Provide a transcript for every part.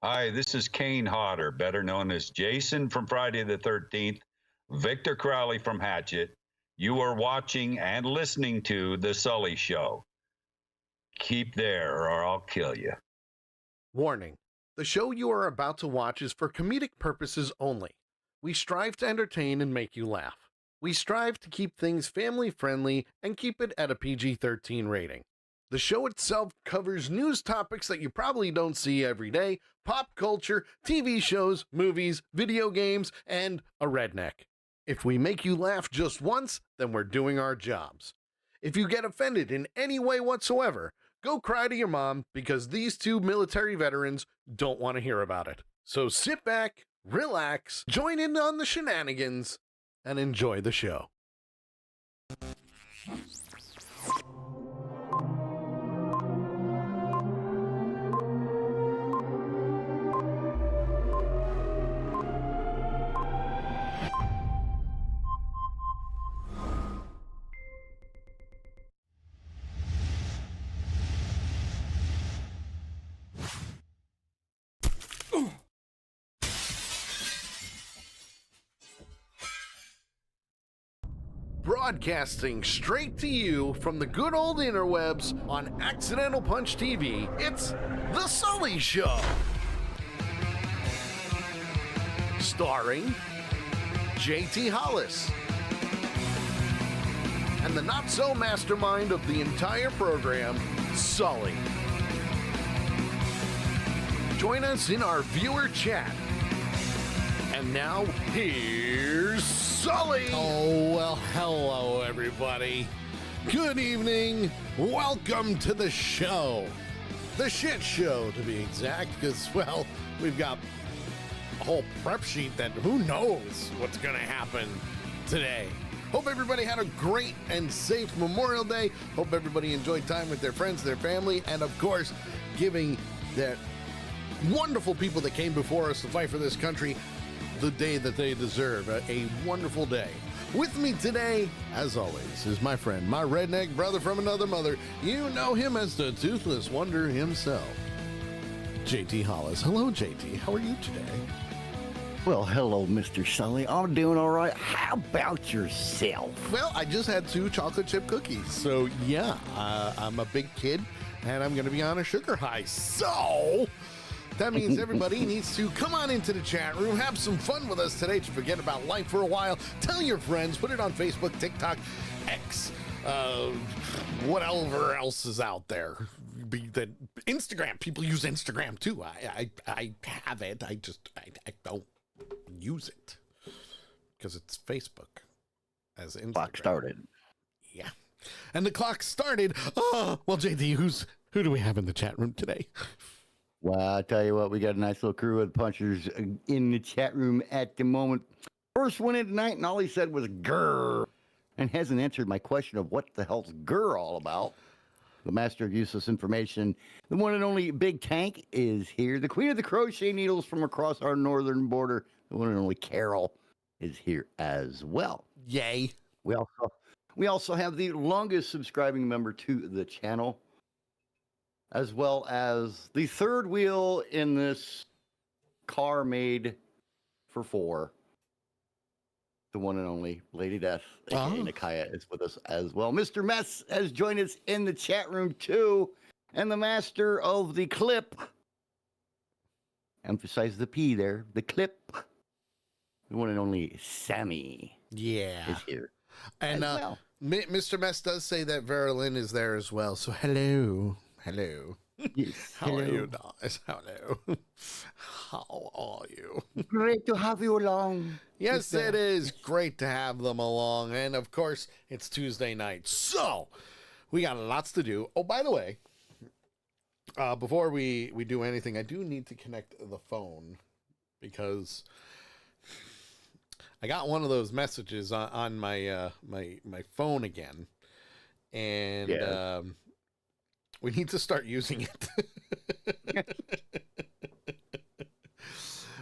Hi, this is Kane Hodder, better known as Jason from Friday the 13th, Victor Crowley from Hatchet. You are watching and listening to The Sully Show. Keep there or I'll kill you. Warning. The show you are about to watch is for comedic purposes only. We strive to entertain and make you laugh. We strive to keep things family-friendly and keep it at a PG-13 rating. The show itself covers news topics that you probably don't see every day, pop culture, TV shows, movies, video games, and a redneck. If we make you laugh just once, then we're doing our jobs. If you get offended in any way whatsoever, go cry to your mom because these two military veterans don't want to hear about it. So sit back, relax, join in on the shenanigans, and enjoy the show. Broadcasting straight to you from the good old interwebs on Accidental Punch TV, it's The Sully Show. Starring JT Hollis and the not-so-mastermind of the entire program, Sully. Join us in our viewer chat. And now, here's Sully! Oh, well, hello, everybody. Good evening. Welcome to the show. The shit show, to be exact, because, well, we've got a whole prep sheet that who knows what's going to happen today. Hope everybody had a great and safe Memorial Day. Hope everybody enjoyed time with their friends, their family, and, of course, giving that wonderful people that came before us to fight for this country the day that they deserve. A wonderful day. With me today, as always, is my friend, my redneck brother from another mother. You know him as the Toothless Wonder himself, JT Hollis. Hello, JT. How are you today? Well, hello, Mr. Sully. I'm doing all right. How about yourself? Well, I just had 2 chocolate chip cookies. So, yeah, I'm a big kid, and I'm going to be on a sugar high. So that means everybody needs to come on into the chat room, have some fun with us today to forget about life for a while. Tell your friends, put it on Facebook, TikTok, X, whatever else is out there. Instagram, people use Instagram too. I have it. I don't use it because it's Facebook as Instagram. Clock started. Yeah. And the clock started. Oh, well, JD, who do we have in the chat room today? Well, I'll tell you what, we got a nice little crew of punchers in the chat room at the moment. First one in tonight, and all he said was grrr, and hasn't answered my question of what the hell's grrr all about. The master of useless information, the one and only Big Tank is here. The queen of the crochet needles from across our northern border, the one and only Carol, is here as well. Yay. We also have the longest subscribing member to the channel, as well as the third wheel in this car made for 4. The one and only Lady Death, aka Nakaya, is with us as well. Mr. Mess has joined us in the chat room too. And the master of the clip, emphasize the P there, the clip, the one and only Sammy, is here. And well. Mr. Mess does say that Vera Lynn is there as well. So hello. Yes, How are you guys? Hello. How are you? Great to have you along. Yes, it is great to have them along. And of course, it's Tuesday night. So we got lots to do. Oh, by the way, before we do anything, I do need to connect the phone because I got one of those messages on my my phone again. And we need to start using it.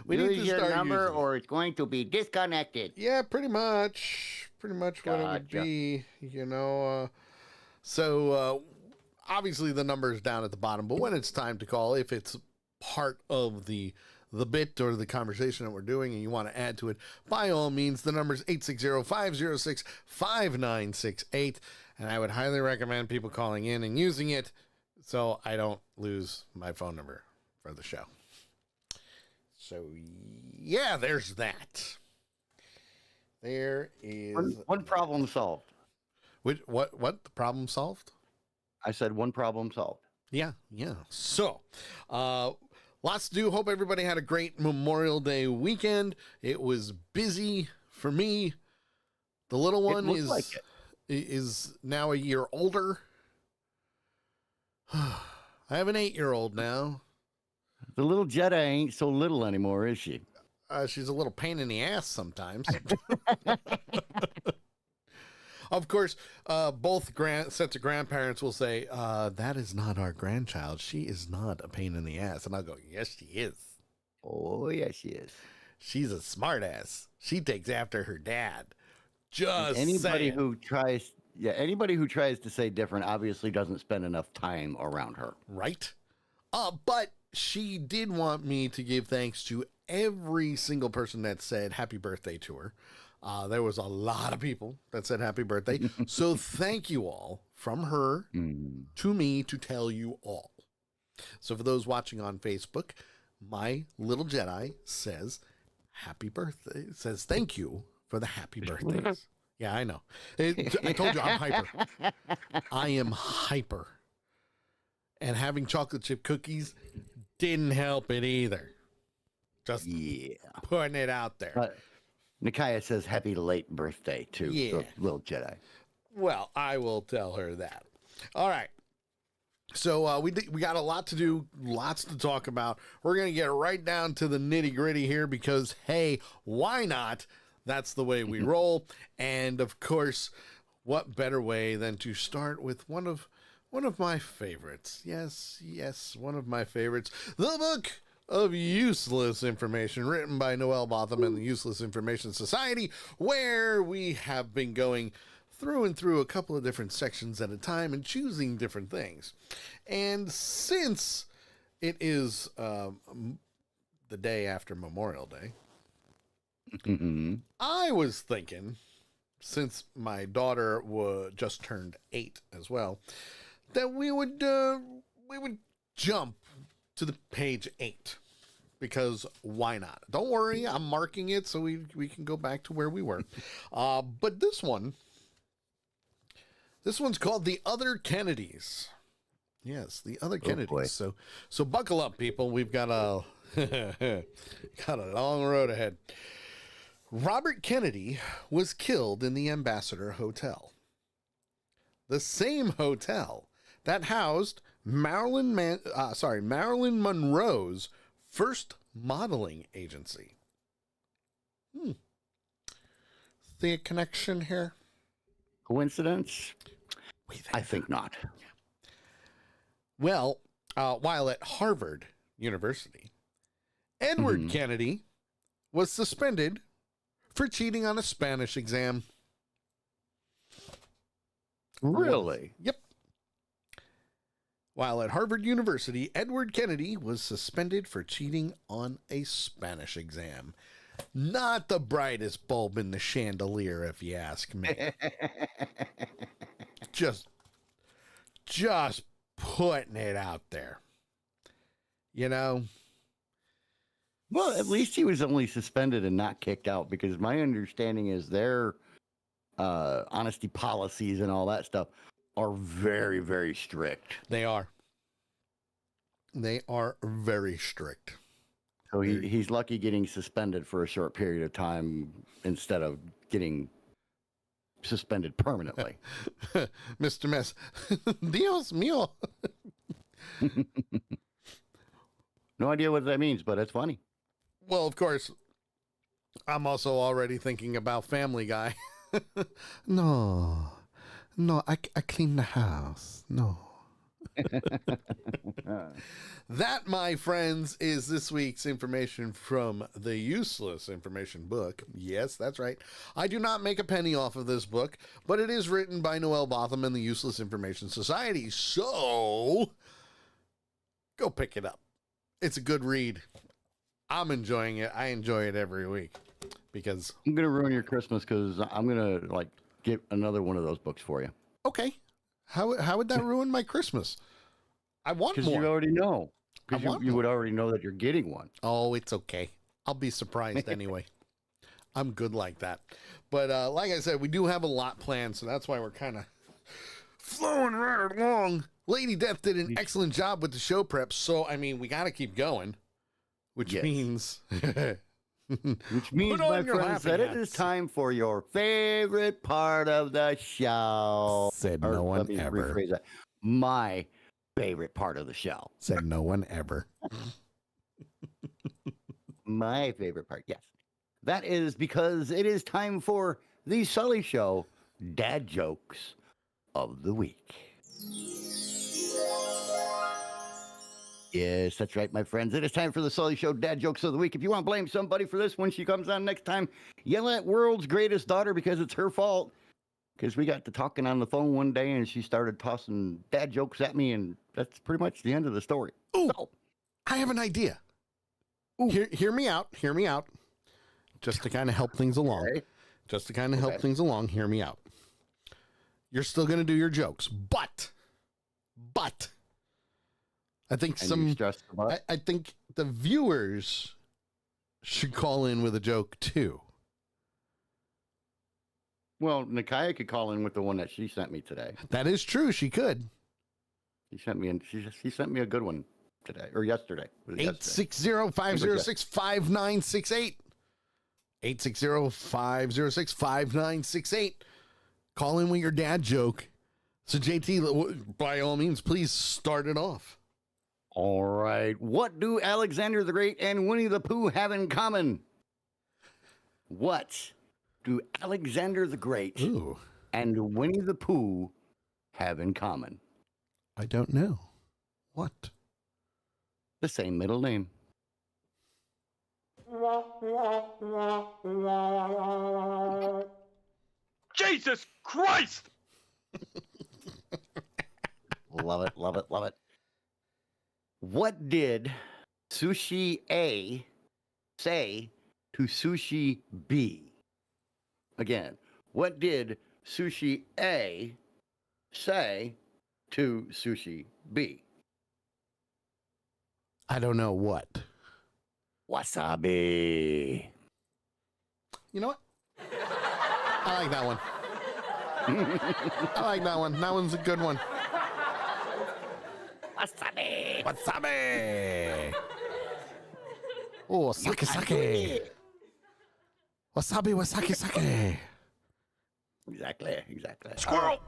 We need to start number using or it's going to be disconnected. Yeah, pretty much what it would be, you know. So obviously the number is down at the bottom, but when it's time to call, if it's part of the bit or the conversation that we're doing and you want to add to it, by all means, the number is 860-506-5968. And I would highly recommend people calling in and using it so I don't lose my phone number for the show. So, yeah, there's that. There is... One problem solved. What? The problem solved? I said one problem solved. Yeah. So, lots to do. Hope everybody had a great Memorial Day weekend. It was busy for me. The little one is now a year older. I have an 8-year-old now. The little Jedi ain't so little anymore, is she? She's a little pain in the ass sometimes. Of course, both sets of grandparents will say, that is not our grandchild. She is not a pain in the ass. And I'll go, yes, she is. Oh, yes, she is. She's a smart ass. She takes after her dad. Just anybody saying. who tries to say different obviously doesn't spend enough time around her. Right? But she did want me to give thanks to every single person that said happy birthday to her. There was a lot of people that said happy birthday. So thank you all from her to me to tell you all. So for those watching on Facebook, my little Jedi says happy birthday, says thank you for the happy birthdays. Yeah, I know. I told you I'm hyper. I am hyper. And having chocolate chip cookies didn't help it either. Just putting it out there. Nikaya says happy late birthday to the little Jedi. Well, I will tell her that. All right. So we got a lot to do, lots to talk about. We're going to get right down to the nitty gritty here because, hey, why not? That's the way we roll. And of course, what better way than to start with one of my favorites. Yes, one of my favorites. The Book of Useless Information, written by Noel Botham and the Useless Information Society, where we have been going through and through a couple of different sections at a time and choosing different things. And since it is the day after Memorial Day, I was thinking, since my daughter just turned 8 as well, that we would jump to the page 8. Because why not? Don't worry, I'm marking it so we can go back to where we were. But this one's called The Other Kennedys. Yes, The Other Kennedys. So buckle up, people. We've got a long road ahead. Robert Kennedy was killed in the Ambassador Hotel. The same hotel that housed Marilyn Monroe's first modeling agency. See a connection here? Coincidence? I think not. Well, while at Harvard University, Edward Kennedy was suspended for cheating on a Spanish exam. Really? Yep. While at Harvard University, Edward Kennedy was suspended for cheating on a Spanish exam. Not the brightest bulb in the chandelier, if you ask me. Just putting it out there. You know? Well, at least he was only suspended and not kicked out, because my understanding is their honesty policies and all that stuff are very, very strict. They are. They are very strict. So he's lucky getting suspended for a short period of time instead of getting suspended permanently. Mr. Mess. Dios mío. No idea what that means, but it's funny. Well, of course, I'm also already thinking about Family Guy. No, I clean the house. No. That, my friends, is this week's information from the Useless Information book. Yes, that's right. I do not make a penny off of this book, but it is written by Noel Botham and the Useless Information Society. So go pick it up It's a good read. I'm enjoying it. I enjoy it every week because I'm gonna ruin your Christmas because I'm gonna like get another one of those books for you. okay. How would that ruin my Christmas? I want Because more. you already know. I Because want you would more. already know that you're getting one. Oh, it's okay. I'll be surprised anyway. I'm good like that. But like I said, we do have a lot planned, so that's why we're kind of flowing right along. Lady Death did an excellent job with the show prep, so I mean, we got to keep going, which Yes. means Which means, Put on my your friends, laughing that it is hats. time for your favorite part of the show. Said Or no one let me ever. rephrase that. My favorite part of the show. Said no one ever. My favorite part, yes. That is because it is time for the Sully Show Dad Jokes of the Week. Yes, that's right, my friends. It is time for the Sully Show Dad Jokes of the Week. If you want to blame somebody for this when she comes on next time, yell at world's greatest daughter because it's her fault. Because we got to talking on the phone one day and she started tossing dad jokes at me, and that's pretty much the end of the story. Ooh, So, I have an idea. Hear me out. Hear me out. Just to kind of help things along. okay. Just to kind of help Okay. things along, hear me out. You're still going to do your jokes, but I think And you stressed about it? I think the viewers should call in with a joke too. Well, Nikaya could call in with the one that she sent me today. That is true. She could. She sent me a good one today or yesterday. Was it yesterday? 860-506-5968. 860-506-5968. Call in with your dad joke. So JT, by all means, please start it off. All right. What do Alexander the Great and Winnie the Pooh have in common? What do Alexander the Great Ooh, and Winnie the Pooh have in common? I don't know. What? The same middle name. Jesus Christ! Love it, love it, love it. What did Sushi A say to Sushi B? Again, what did Sushi A say to Sushi B? I don't know what. Wasabi. You know what? I like that one. I like that one. That one's a good one. Wasabi. Wasabi. Oh, sake sake. Wasabi wasake sake. Exactly. Squirrel!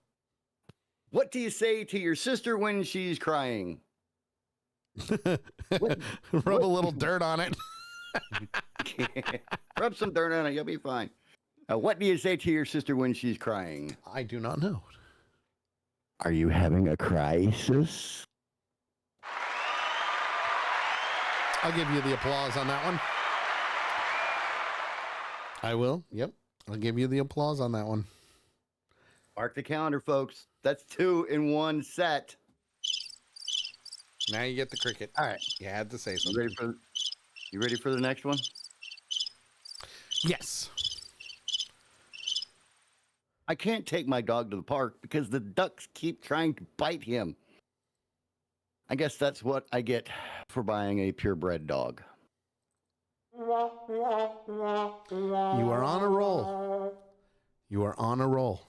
What do you say to your sister when she's crying? Rub a little dirt on it. Rub some dirt on it, you'll be fine. What do you say to your sister when she's crying? I do not know. Are you having a crisis? I'll give you the applause on that one. I will. Yep. I'll give you the applause on that one. Mark the calendar, folks. That's 2 in 1 set. Now you get the cricket. All right. You had to say You something. ready for the next one? Yes. I can't take my dog to the park because the ducks keep trying to bite him. I guess that's what I get for buying a purebred dog. You are on a roll. You are on a roll.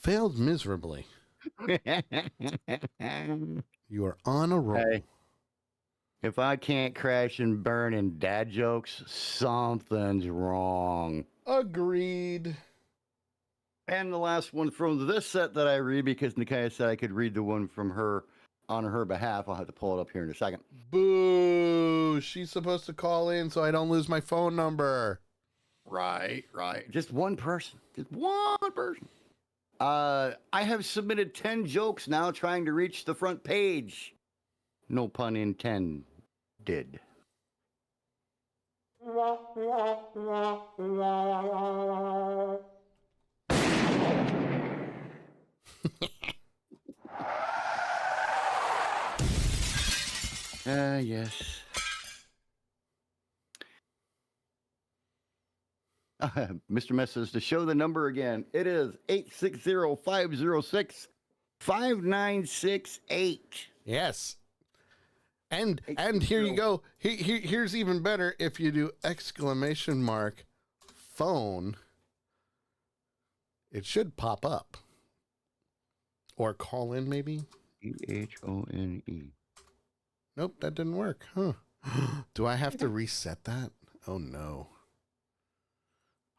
Failed miserably. You are on a roll. Hey, if I can't crash and burn in dad jokes, something's wrong. Agreed. And the last one from this set that I read, because Nikaya said I could read the one from her on her behalf. I'll have to pull it up here in a second. Boo. She's supposed to call in so I don't lose my phone number. Right. Just one person. Just one person. I have submitted 10 jokes now trying to reach the front page. No pun intended. Yes. Mr. Mess says to show the number again. It is 860-506-5968. Yes. And here you go. Here's even better if you do exclamation mark phone. It should pop up. Or call in maybe. EHONE. Nope, that didn't work. Huh. Do I have to reset that? Oh no.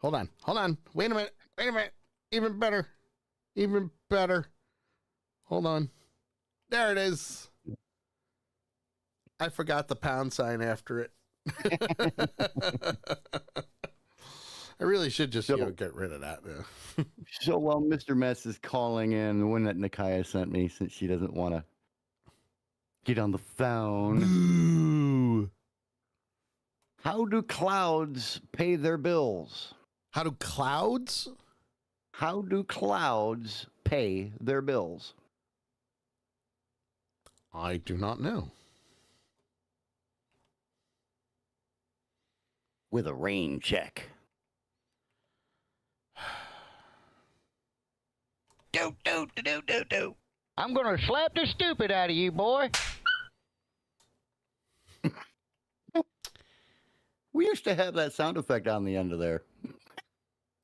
Hold on. Wait a minute. Even better. Hold on. There it is. I forgot the pound sign after it. I really should just get rid of that. So while Mr. Mess is calling in, the one that Nikaya sent me, since she doesn't want to get on the phone. Ooh. How do clouds pay their bills? How do clouds? How do clouds pay their bills? I do not know. With a rain check. Do. I'm going to slap the stupid out of you, boy. We used to have that sound effect on the end of there.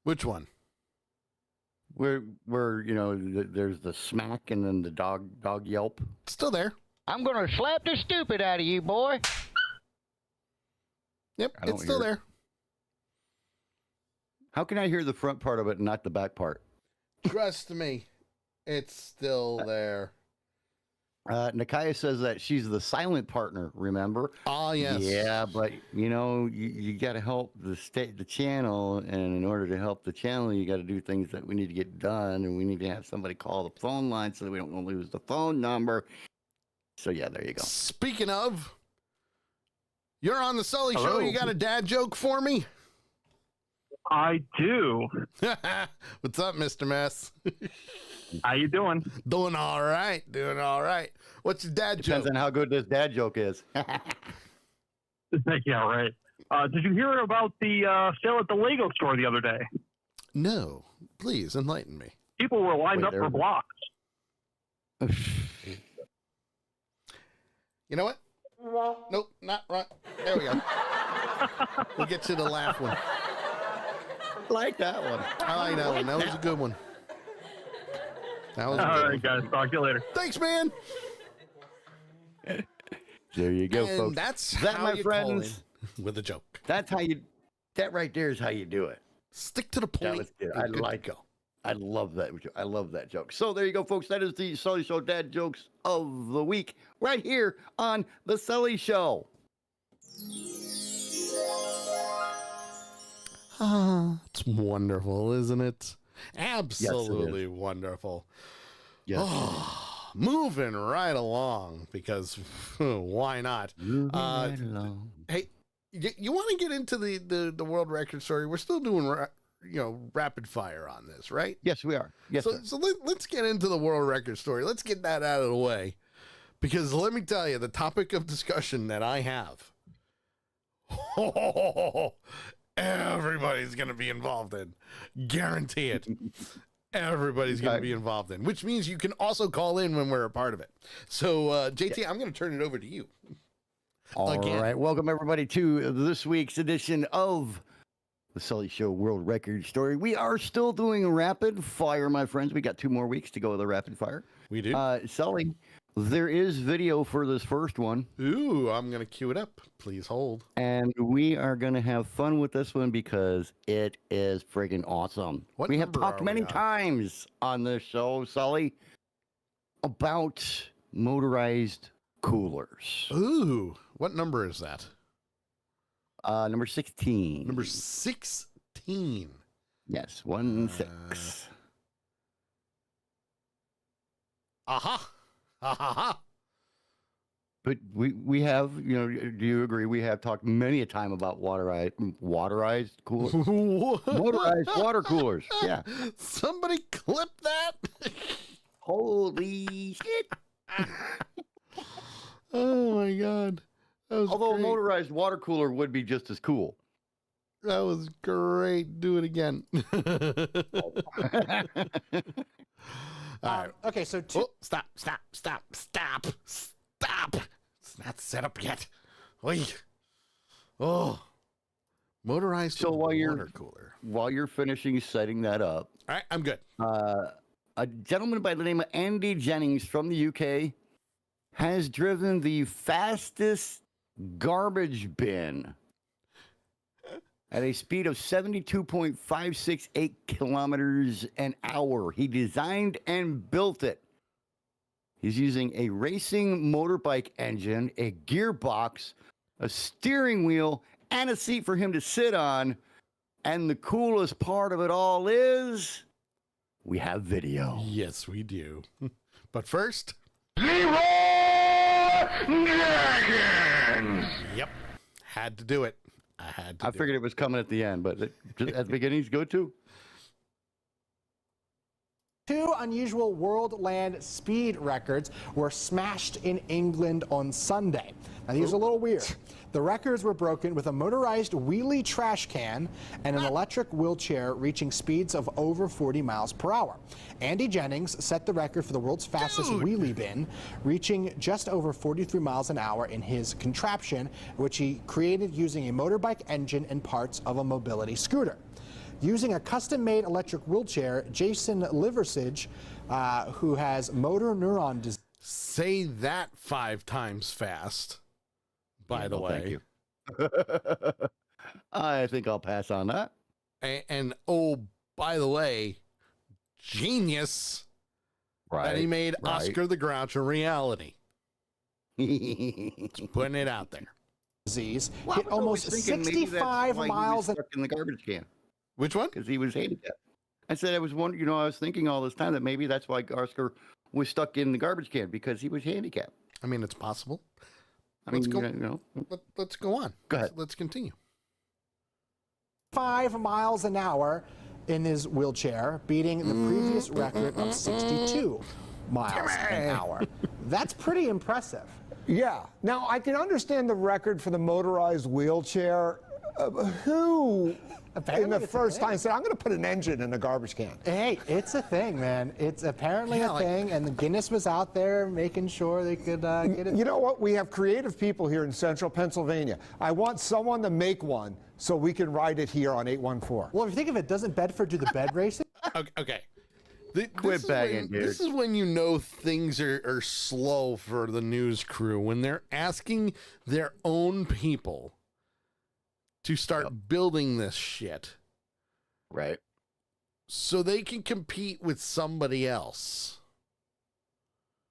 Which one? Where there's the smack and then the dog yelp. Still there. I'm going to slap the stupid out of you, boy. Yep, it's still there. How can I hear the front part of it and not the back part? Trust me, it's still there. Nikaya says that she's the silent partner, remember? Oh, yes. Yeah, but, you got to help the channel, and in order to help the channel, you got to do things that we need to get done, and we need to have somebody call the phone line so that we don't lose the phone number. So, yeah, there you go. Speaking of, you're on the Sully Hello. Show. You got a dad joke for me? I do. What's up, Mr. Mess? How you doing? Doing all right. What's your dad Depends joke? on how good this dad joke is. Yeah, right. Did you hear about the sale at the Lego store the other day? No. Please, enlighten me. People were lined Wait, up for blocks. You know what? Nope, not right. There we go. We'll get to the laugh one. Like that one. I like that one. That was a good one. All right, guys. Talk to you later. Thanks, man. There you go, And folks. that's That, how my you friends, call in with a joke. that right there is how you do it. Stick to the point. That was good. You're I good to like go. I love that. I love that joke. So there you go, folks. That is the Sully Show dad jokes of the week right here on the Sully Show. Ah, it's wonderful, isn't it? Absolutely wonderful. Yes. Oh, moving right along because why not? Right along. Hey, you want to get into the world record story? We're still doing rapid fire on this, right? Yes, we are. Yes, So, sir. so let's get into the world record story. Let's get that out of the way. Because let me tell you, the topic of discussion that I have, everybody's going to be involved in. Guarantee it. Everybody's going to be involved in, which means you can also call in when we're a part of it. So, JT, I'm going to turn it over to you. All right. Welcome, everybody, to this week's edition of the Sully Show World Record Story. We are still doing rapid fire, my friends. We got 2 more weeks to go with the rapid fire. We do. Sully, there is video for this first one. Ooh, I'm going to cue it up. Please hold. And we are going to have fun with this one because it is friggin' awesome. What We have number talked are we many on? times on this show, Sully, about motorized coolers. Ooh, what number is that? Number 16. Number 16. Yes, 16. Aha. Ha ha ha. But we have, do you agree? We have talked many a time about waterized coolers. Motorized water coolers. Yeah. Somebody clip that. Holy shit. Oh my god. That was Although great. a motorized water cooler would be just as cool. That was great. Do it again. All right. Okay, so Oh, stop. It's not set up yet. Oy. Oh. Motorized So water cooler. while you're finishing setting that up, All right, I'm good. a gentleman by the name of Andy Jennings from the UK has driven the fastest garbage bin at a speed of 72.568 kilometers an hour. He designed and built it. He's using a racing motorbike engine, a gearbox, a steering wheel, and a seat for him to sit on. And the coolest part of it all is we have video. Yes, we do. But first, Dragons! yep, had to do it. I Figured it was coming at the end, but just at the beginning is good too. two unusual world land speed records were smashed in England on Sunday. Now, these are a little weird. The records were broken with a motorized wheelie trash can and an electric wheelchair reaching speeds of over 40 miles per hour. Andy Jennings set the record for the world's fastest wheelie bin, reaching just over 43 miles an hour in his contraption, which he created using a motorbike engine and parts of a mobility scooter. Using a custom-made electric wheelchair, Jason Liversidge, who has motor neuron disease. say that 5 times fast. By the way, thank you. I think I'll pass on that. And oh, by the way, genius that he made Oscar the Grouch a reality. Just putting it out there. Disease Well, hit almost 65 miles an stuck in the garbage can Which one? because he was handicapped. I said I was wondering, I was thinking all this time that maybe that's why Oscar was stuck in the garbage can because he was handicapped. I mean, it's possible. Let's go. go. Let's go on. Go ahead. Let's continue. 5 miles an hour in his wheelchair, beating the previous record of 62 miles an hour. That's pretty impressive. Yeah. Now, I can understand the record for the motorized wheelchair. Who, Apparently in the it's a first thing. time, said, I'm going to put an engine in a garbage can? Hey, it's a thing, man. It's apparently Yeah, a like- thing, and the Guinness was out there making sure they could get it. You know what? We have creative people here in central Pennsylvania. I want someone to make one so we can ride it here on 814. Well, if you think of it, doesn't Bedford do the bed racing? Okay. Quit bagging, dude. This is when you know things are slow for the news crew, when they're asking their own people to start building this shit Right. so they can compete with somebody else.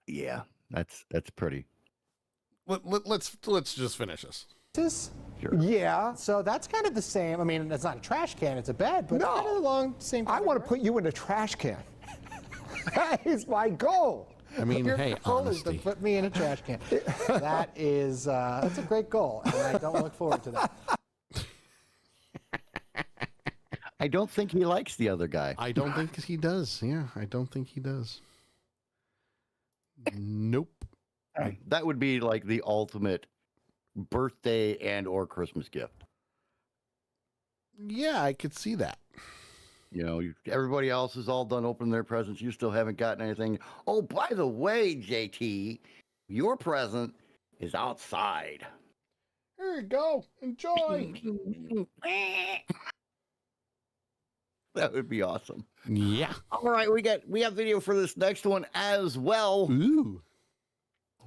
Yeah. That's pretty. Let's just finish this. This? Sure. Yeah. So that's kind of the same. I mean, it's not a trash can; it's a bed, but No. it's kind of along the same. I want to put you in a trash can. That is my goal. I mean, Your hey, goal is to honesty. put me in a trash can. That is that's a great goal, and I don't look forward to that. I don't think he likes the other guy. I don't think he does. Yeah, I don't think he does. Nope. That would be like the ultimate birthday and or Christmas gift. Yeah, I could see that. Everybody else is all done opening their presents. You still haven't gotten anything. Oh, by the way, JT, your present is outside. Here you go. Enjoy. That would be awesome. Yeah. All right, we have video for this next one as well. Ooh.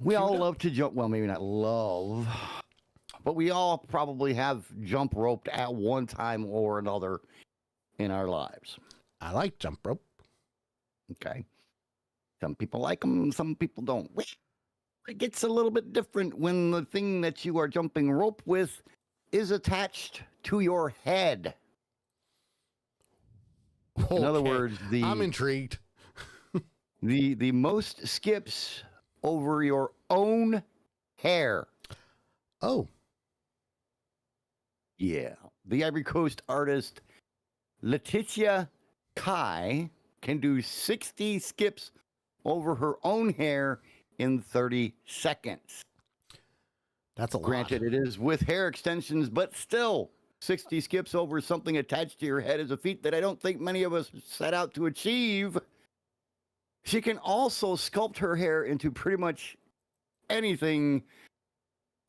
We all love to jump. Well, maybe not love, but we all probably have jump roped at one time or another in our lives. I like jump rope. Okay. Some people like them, some people don't. It gets a little bit different when the thing that you are jumping rope with is attached to your head. In other Okay. words, I'm intrigued. the most skips over your own hair. Oh. Yeah. The Ivory Coast artist Letitia Kai can do 60 skips over her own hair in 30 seconds. That's a Granted, lot. it is with hair extensions, but still, 60 skips over something attached to your head is a feat that I don't think many of us set out to achieve. She can also sculpt her hair into pretty much anything.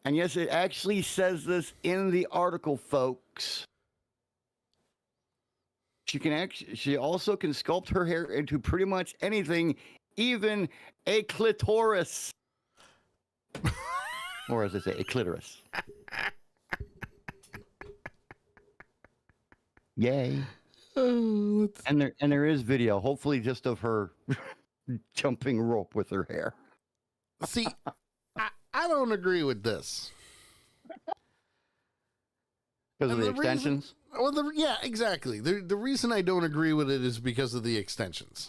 And yes, it actually says this in the article, folks. She also can sculpt her hair into pretty much anything, even a clitoris. Or as I say, a clitoris. Yay. And there is video, hopefully just of her jumping rope with her hair. See, I don't agree with this. Because of And the extensions? Yeah, exactly. The reason I don't agree with it is because of the extensions.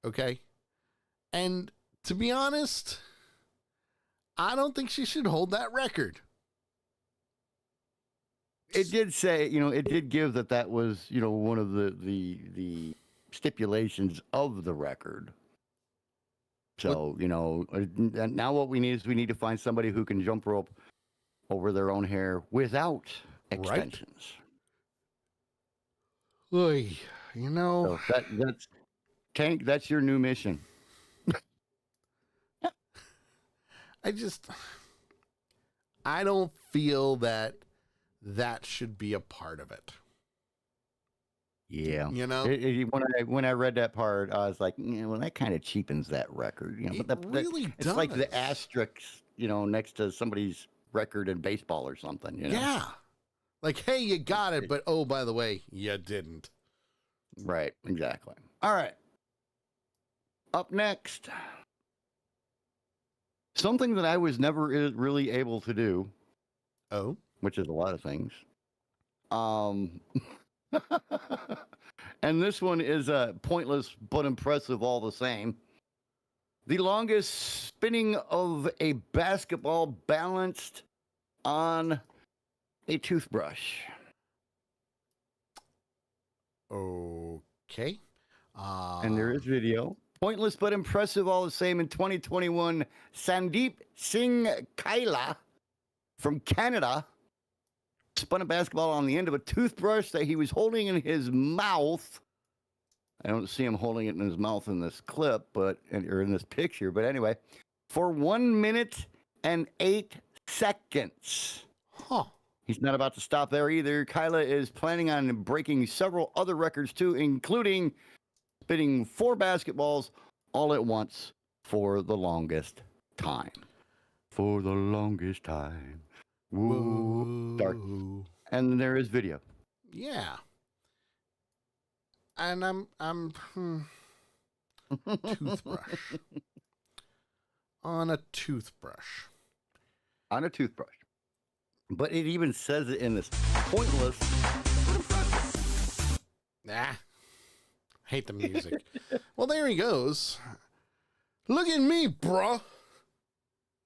Okay? And to be honest, I don't think she should hold that record. It did say, it did give that was, one of the stipulations of the record. So, now what we need is we need to find somebody who can jump rope over their own hair without extensions. Oy, So that's Tank, that's your new mission. I don't feel that should be a part of it. Yeah. When I read that part, I was like, well, that kind of cheapens that record. It really it's does. like the asterisks, next to somebody's record in baseball or something. Yeah. Like, hey, you got it, but oh, by the way, you didn't. Right. Exactly. All right. Up next, something that I was never really able to do. Oh. Which is a lot of things. And this one is pointless but impressive all the same. The longest spinning of a basketball balanced on a toothbrush. Okay. And there is video. Pointless but impressive all the same. In 2021, Sandeep Singh Kaila from Canada spun a basketball on the end of a toothbrush that he was holding in his mouth. I don't see him holding it in his mouth in this clip, or in this picture, but anyway, for 1 minute and 8 seconds. Huh. He's not about to stop there either. Kyla is planning on breaking several other records too, including spinning 4 basketballs all at once for the longest time. For the longest time. Woo. Dark. And there is video. Yeah. And I'm toothbrush. On a toothbrush. On a toothbrush. But it even says it in this pointless but impressive. Nah. Hate the music. Well, there he goes. Look at me, bruh.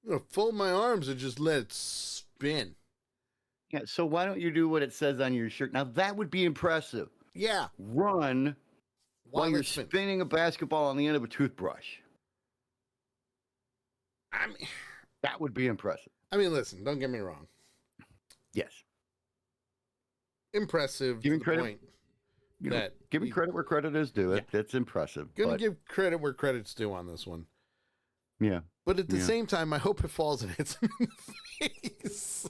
I'm gonna fold my arms and just let it spin. Yeah, so why don't you do what it says on your shirt? Now that would be impressive. Yeah. Run while you're it spins. spinning a basketball on the end of a toothbrush. That would be impressive. I mean, listen, don't get me wrong. Yes. Impressive Give me to the credit. point You know, that give me credit where credit is due. It's impressive. Gonna but, give credit where credit's due on this one. Yeah. But at the same time, I hope it falls and hits him in the face.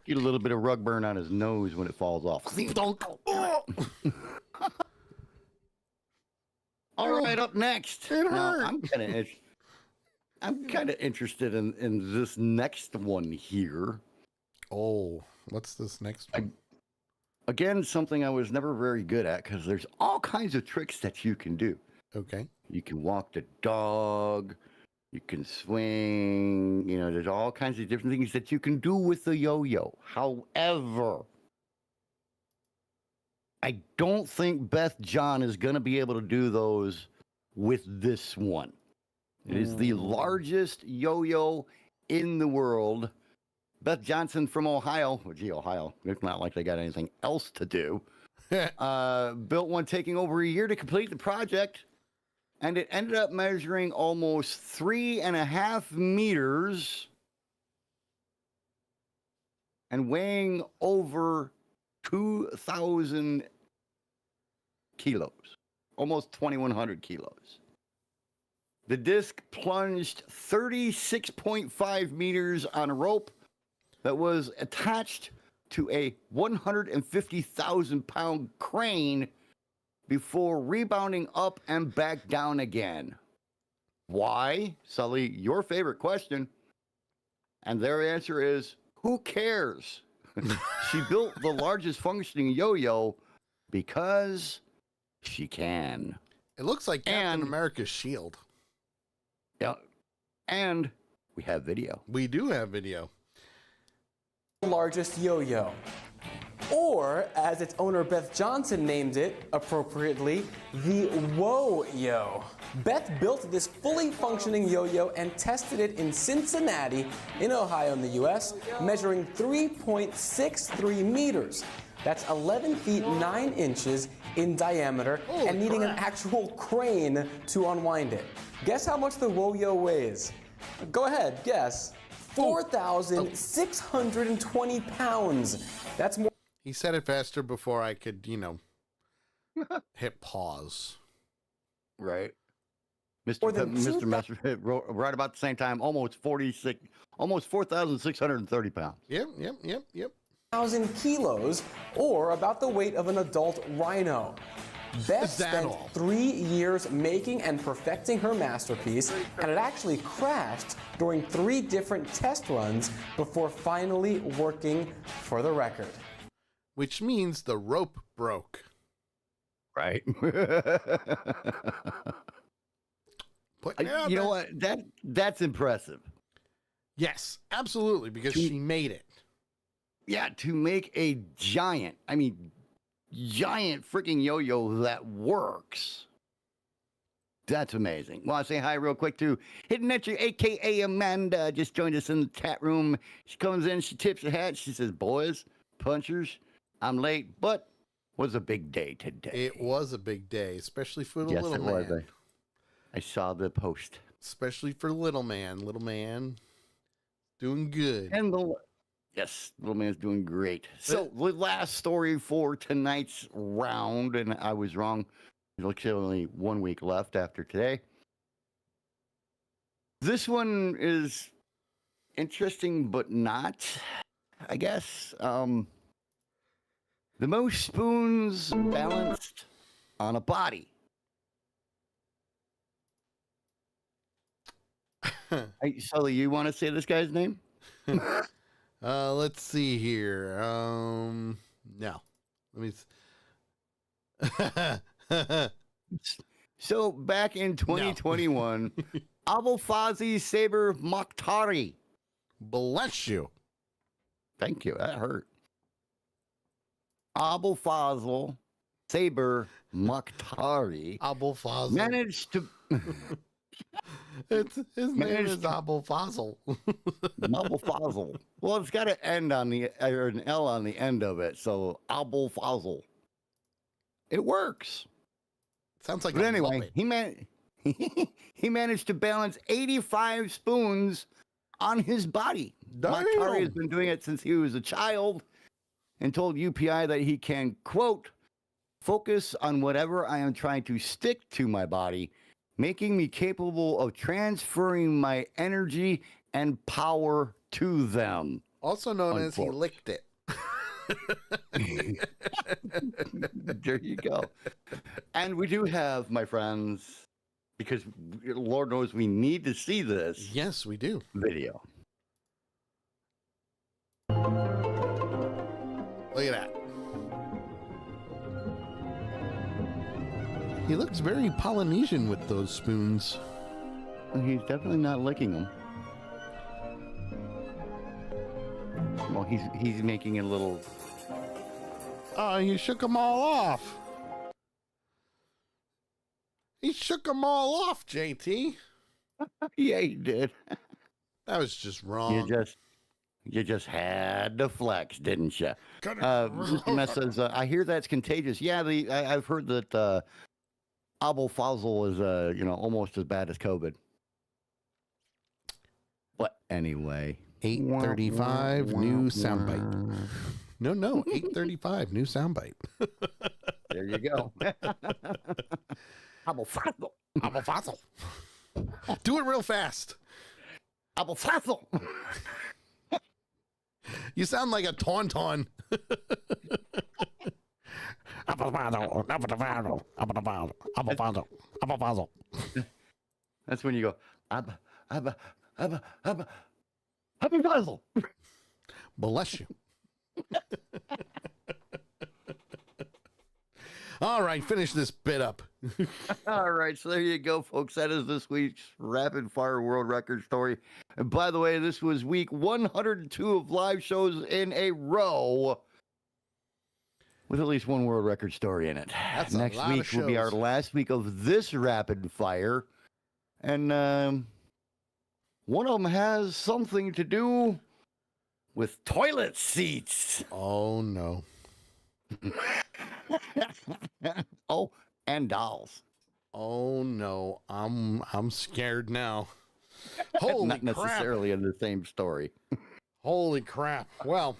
Get a little bit of rug burn on his nose when it falls off. All right, up next. It Now, hurt. I'm kind of interested in this next one here. Oh, what's this next one? Again, something I was never very good at because there's all kinds of tricks that you can do. Okay. You can walk the dog. You can swing. There's all kinds of different things that you can do with the yo-yo. However, I don't think Beth John is going to be able to do those with this one. It is the largest yo-yo in the world. Beth Johnson from Ohio. Well, gee, Ohio. It's not like they got anything else to do. Built one taking over a year to complete the project. And it ended up measuring almost 3.5 meters. and weighing over 2,000 kilos, almost 2,100 kilos. The disc plunged 36.5 meters on a rope that was attached to a 150,000-pound crane before rebounding up and back down again. Why? Sully, your favorite question. And their answer is, who cares? She built the largest functioning yo-yo because she can. It looks like Captain America's shield. Yeah. And we have video. We do have video. Largest yo-yo. Or, as its owner Beth Johnson named it, appropriately, the Whoa-Yo. Beth built this fully functioning yo-yo and tested it in Cincinnati, in Ohio in the US, measuring 3.63 meters. That's 11 feet 9 inches in diameter and needing an actual crane to unwind it. Guess how much the Whoa-Yo weighs? Go ahead, guess. 4,620 pounds. That's more. He said it faster before I could, hit pause. Right. Mr. Messer wrote right about the same time, almost 4,630 pounds. Yep. 1,000 kilos, or about the weight of an adult rhino. Beth spent 3 years making and perfecting her masterpiece, and it actually crashed during 3 different test runs before finally working for the record. Which means the rope broke. Right. You know what? That's impressive. Yes, absolutely, because she made it. Yeah, to make a giant freaking yo-yo that works. That's amazing. Want to say hi real quick to Hidden Entry, a.k.a. Amanda, just joined us in the chat room. She comes in, she tips her hat, she says, boys, punchers, I'm late, but was a big day today. It was a big day, especially for the little man. Was. I saw the post. Especially for little man. Little man doing good. And yes, little man's doing great. So the last story for tonight's round, and I was wrong. There's only 1 week left after today. This one is interesting, but not, I guess. The most spoons balanced on a body. Hey, Sully, you want to say this guy's name? Let's see here. No. Let me. So back in 2021, Abolfazi Saber Mokhtari. Bless you. Thank you. That hurt. Abolfazl Saber Mokhtari. Abolfazl Managed to. His name is Abolfazl. Abolfazl. Well, it's got an an L on the end of it, so Abolfazl. It works. Sounds like. But anyway, he managed to balance 85 spoons on his body. Mokhtari has been doing it since he was a child, and told UPI that he can, quote, focus on whatever I am trying to stick to my body, making me capable of transferring my energy and power to them. Also known as he licked it. There you go. And we do have, my friends, because Lord knows we need to see this. Yes, we do. Video. Look at that. He looks very Polynesian with those spoons. He's definitely not licking them. Well, he's making a little. Oh, you shook them all off. He shook them all off, JT. Yeah, he did. That was just wrong. You just had to flex, didn't you? Mr. Mess says, I hear that's contagious. Yeah, I've heard that Abolfazl is, almost as bad as COVID. But anyway, 8:35 new soundbite. No, 8:35 new soundbite. There you go. I'm a fossil. Do it real fast. I'm a fossil. You sound like a tauntaun. That's when you go, I'm a fossil. Bless you. All right, finish this bit up. All right, so there you go, folks. That is this week's Rapid Fire World Record story. And by the way, this was week 102 of live shows in a row with at least one world record story in it. That's Next a lot week of will be our shows. last week of this Rapid Fire. And one of them has something to do with toilet seats. Oh, no. Oh, and dolls. Oh, no. I'm scared now. Holy Not crap. necessarily in the same story. Holy crap. Well,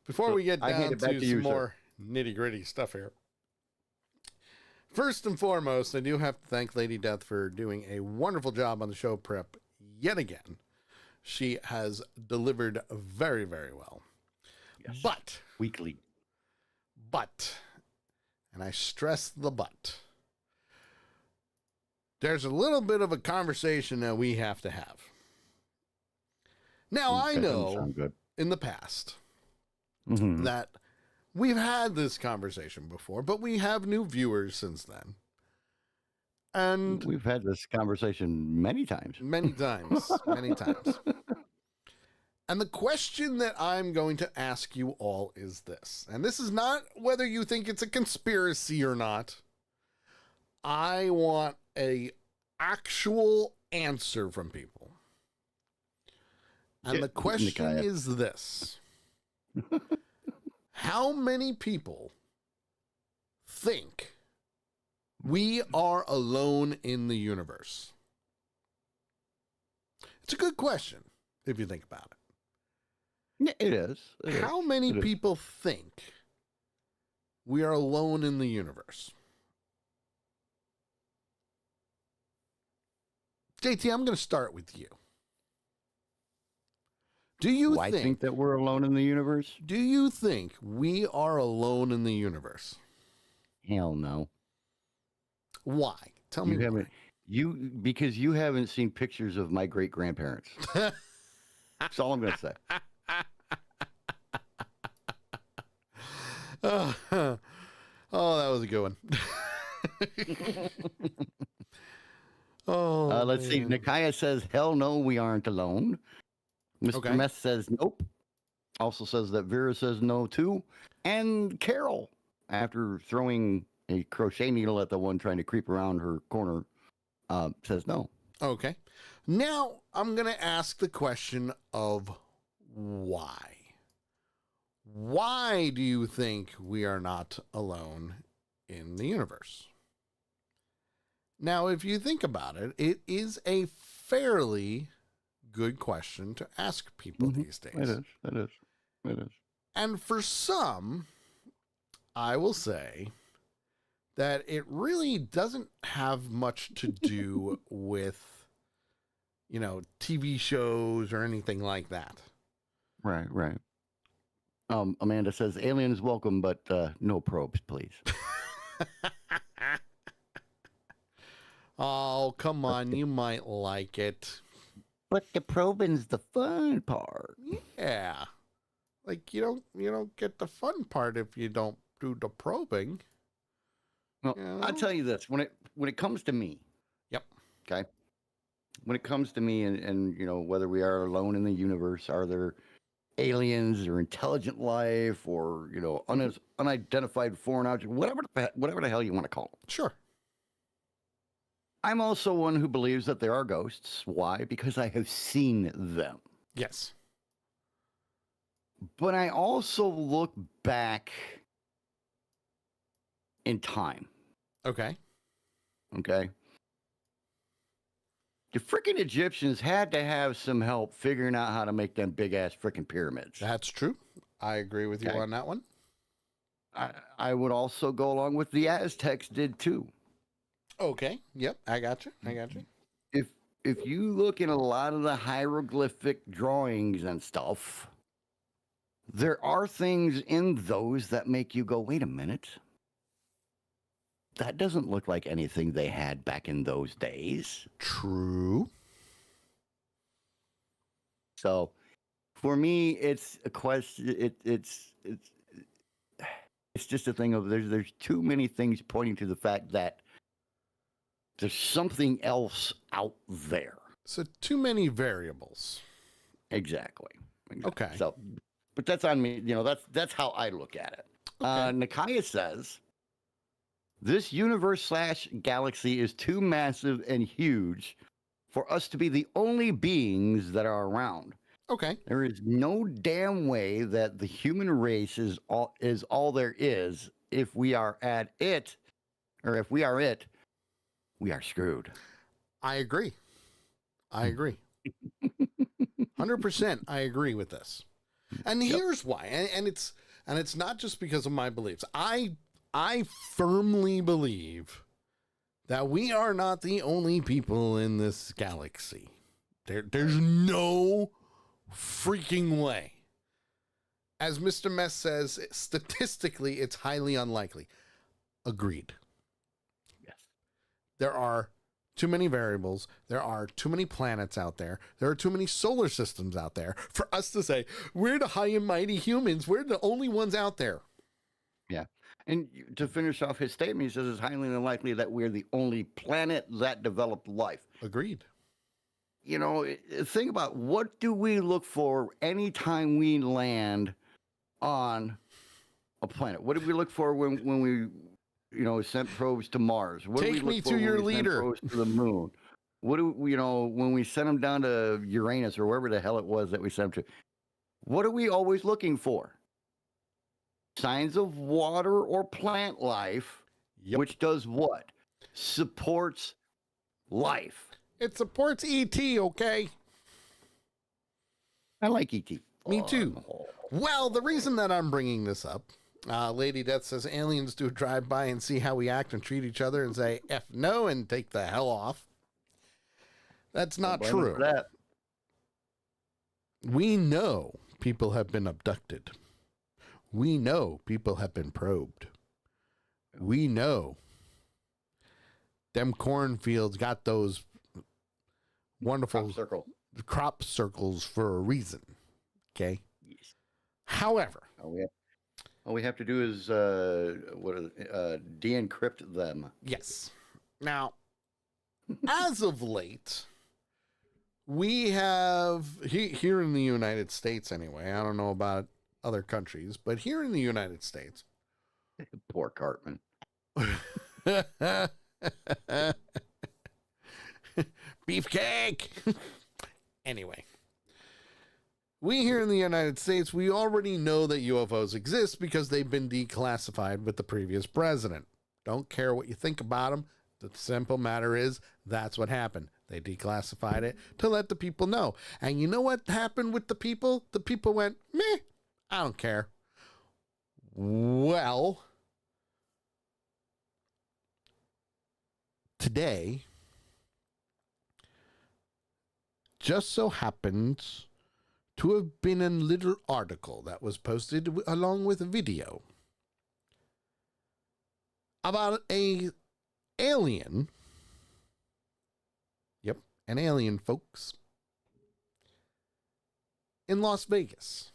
before we get I hand down it back to to some you, sir. more nitty-gritty stuff here, first and foremost, I do have to thank Lady Death for doing a wonderful job on the show prep yet again. She has delivered very, very well. Yes. But, Weekly. and I stress the but, there's a little bit of a conversation that we have to have. Now, I That doesn't know sound good. in the past Mhm. that we've had this conversation before, but we have new viewers since then. And We've had this conversation many times. many times. And the question that I'm going to ask you all is this, and this is not whether you think it's a conspiracy or not. I want a actual answer from people. And the question Nikaya. is this. How many people think we are alone in the universe? It's a good question if you think about it. Yeah, it is. It is. How many It is. people think we are alone in the universe? JT, I'm going to start with you. Do you Do I think that we're alone in the universe? do you think we are alone in the universe? Hell no. Why? Tell me You why. haven't. Because you haven't seen pictures of my great grandparents. That's all I'm going to say. Oh, that was a good one. Oh, Let's see. man. Nikaya says, "Hell no, we aren't alone." Mr. Okay. Mess says, "Nope." Also says that Vera says no too, and Carol, after throwing a crochet needle at the one trying to creep around her corner, says no. Okay. Now I'm going to ask the question of why. Why do you think we are not alone in the universe? Now, if you think about it, it is a fairly good question to ask people these days. It is. It is. It is. And for some, I will say that it really doesn't have much to do with, TV shows or anything like that. Right. Right. Amanda says, "Aliens welcome, but no probes, please." Oh, come on. You might like it. But the probing's the fun part. Yeah. Like you don't get the fun part if you don't do the probing. Well, You know? I'll tell you this: when it comes to me, Yep. okay. When it comes to me, and whether we are alone in the universe, are there aliens or intelligent life or unidentified foreign object, whatever the hell you want to call them. Sure. I'm also one who believes that there are ghosts. Why? Because I have seen them. Yes. But I also look back in time. Okay. Okay. The freaking Egyptians had to have some help figuring out how to make them big ass freaking pyramids. That's true. I agree with you Okay. on that one. I would also go along with the Aztecs did too. Okay. Yep. I got you. If you look at a lot of the hieroglyphic drawings and stuff, there are things in those that make you go, wait a minute. That doesn't look like anything they had back in those days. True. So for me, it's a question. It's just a thing of there's too many things pointing to the fact that there's something else out there. So too many variables. Exactly. Okay. So, but that's on me. That's how I look at it. Okay. Nikaya says this universe/galaxy is too massive and huge for us to be the only beings that are around. Okay. There is no damn way that the human race is all there is. If we are at it, or if we are it, we are screwed. I agree. 100%. I agree with this. And here's why. And it's not just because of my beliefs. I firmly believe that we are not the only people in this galaxy. There's no freaking way. As Mr. Mess says, statistically, it's highly unlikely. Agreed. Yes. There are too many variables. There are too many planets out there. There are too many solar systems out there for us to say, we're the high and mighty humans. We're the only ones out there. Yeah. And to finish off his statement, he says it's highly unlikely that we're the only planet that developed life. Agreed. Think about what do we look for anytime we land on a planet? What do we look for when we sent probes to Mars? What Take do we me look to for when your we sent leader. probes to the moon? What do when we sent them down to Uranus or wherever the hell it was that we sent them to? What are we always looking for? Signs of water or plant life, which does what? Supports life. It supports ET, okay? I like ET. Me too. Well, the reason that I'm bringing this up, Lady Death says aliens do drive by and see how we act and treat each other and say F no and take the hell off. That's not true. That. We know people have been abducted. We know people have been probed. We know them cornfields got those wonderful crop circles for a reason. Okay. Yes. However, all we have to do is de-encrypt them. yes. Now, as of late, we have here in the United States anyway. I don't know about other countries, but here in the United States, Poor Cartman. beefcake. Anyway, we here in the United States, we already know that UFOs exist because they've been declassified with the previous president. Don't care what you think about them. The simple matter is that's what happened. They declassified it to let the people know. And you know what happened with the people? The people went, meh, I don't care. Well, today just so happens to have been a little article that was posted along with a video about a alien. Yep, an alien, folks, in Las Vegas.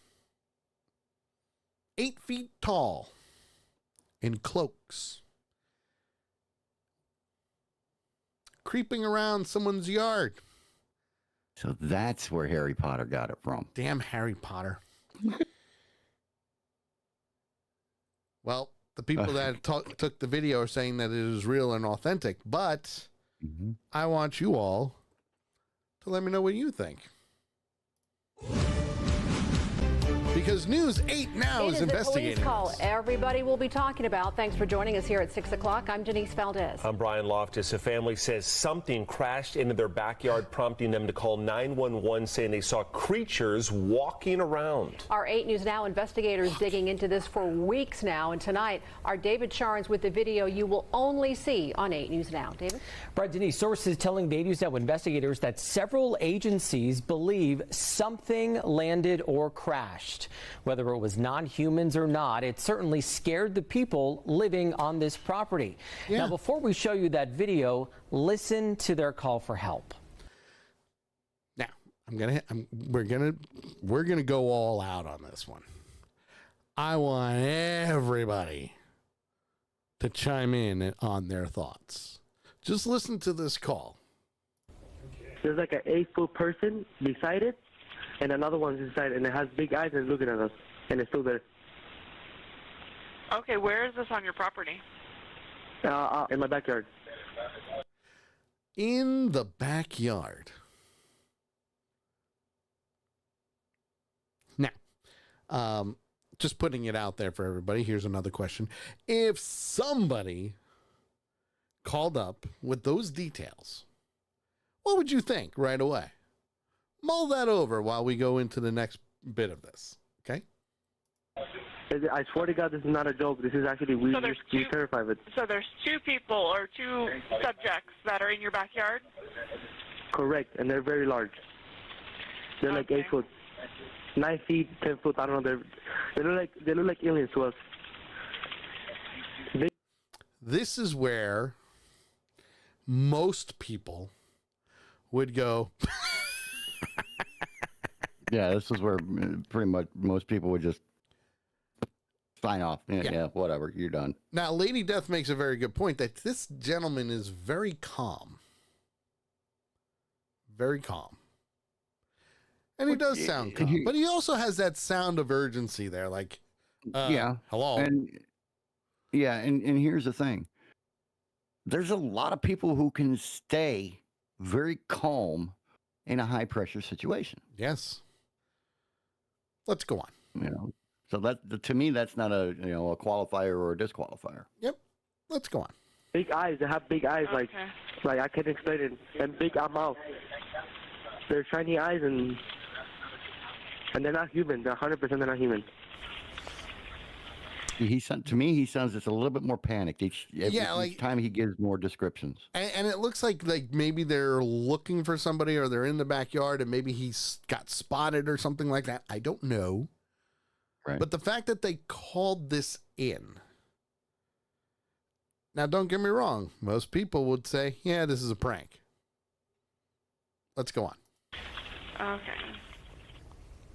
8 feet tall, in cloaks, creeping around someone's yard. So that's where Harry Potter got it from. Damn Harry Potter. Well, the people that took the video are saying that it is real and authentic, but I want you all to let me know what you think. because News 8 Now is investigating Police call this. everybody will be talking about. Thanks for joining us here at 6 o'clock. I'm Denise Valdez. I'm Brian Loftus. A family says something crashed into their backyard, prompting them to call 911, saying they saw creatures walking around. Our 8 News Now investigators digging into this for weeks now, and tonight our David Sharns with the video you will only see on 8 News Now. David? Right, Denise, sources telling the 8 News Now investigators that several agencies believe something landed or crashed. Whether it was non-humans or not, it certainly scared the people living on this property. Yeah. Now, before we show you that video, listen to their call for help. Now, we're gonna go all out on this one. I want everybody to chime in on their thoughts. Just listen to this call. There's like an 8-foot person beside it, and another one's inside, and it has big eyes and it's looking at us, and it's still there. Okay, where is this on your property? In my backyard. In the backyard. Now, just putting it out there for everybody, here's another question. If somebody called up with those details, what would you think right away? Mull that over while we go into the next bit of this, okay? I swear to God, this is not a joke. This is actually, we're terrified of it. So there's 2 people or 2 subjects that are in your backyard? Correct, and they're very large. They're like 8 foot. 9 feet, 10 foot, I don't know. They look like aliens to us. This is where most people would go. Yeah, this is where pretty much most people would just sign off. Yeah, whatever, you're done. Now, Lady Death makes a very good point that this gentleman is very calm. Very calm. And he does sound calm, but he also has that sound of urgency there, like, hello. And here's the thing. There's a lot of people who can stay very calm in a high pressure situation. Yes. Let's go on. So that to me, that's not a a qualifier or a disqualifier. Yep. Let's go on. Big eyes. They have big eyes, like I can't explain it, and big mouth. They're shiny eyes, and they're not human. They're 100% they're not human. To me, he sounds just a little bit more panicked each time he gives more descriptions. And it looks like maybe they're looking for somebody, or they're in the backyard, and maybe he's got spotted or something like that. I don't know. Right. But the fact that they called this in. Now, don't get me wrong. Most people would say, yeah, this is a prank. Let's go on. Okay.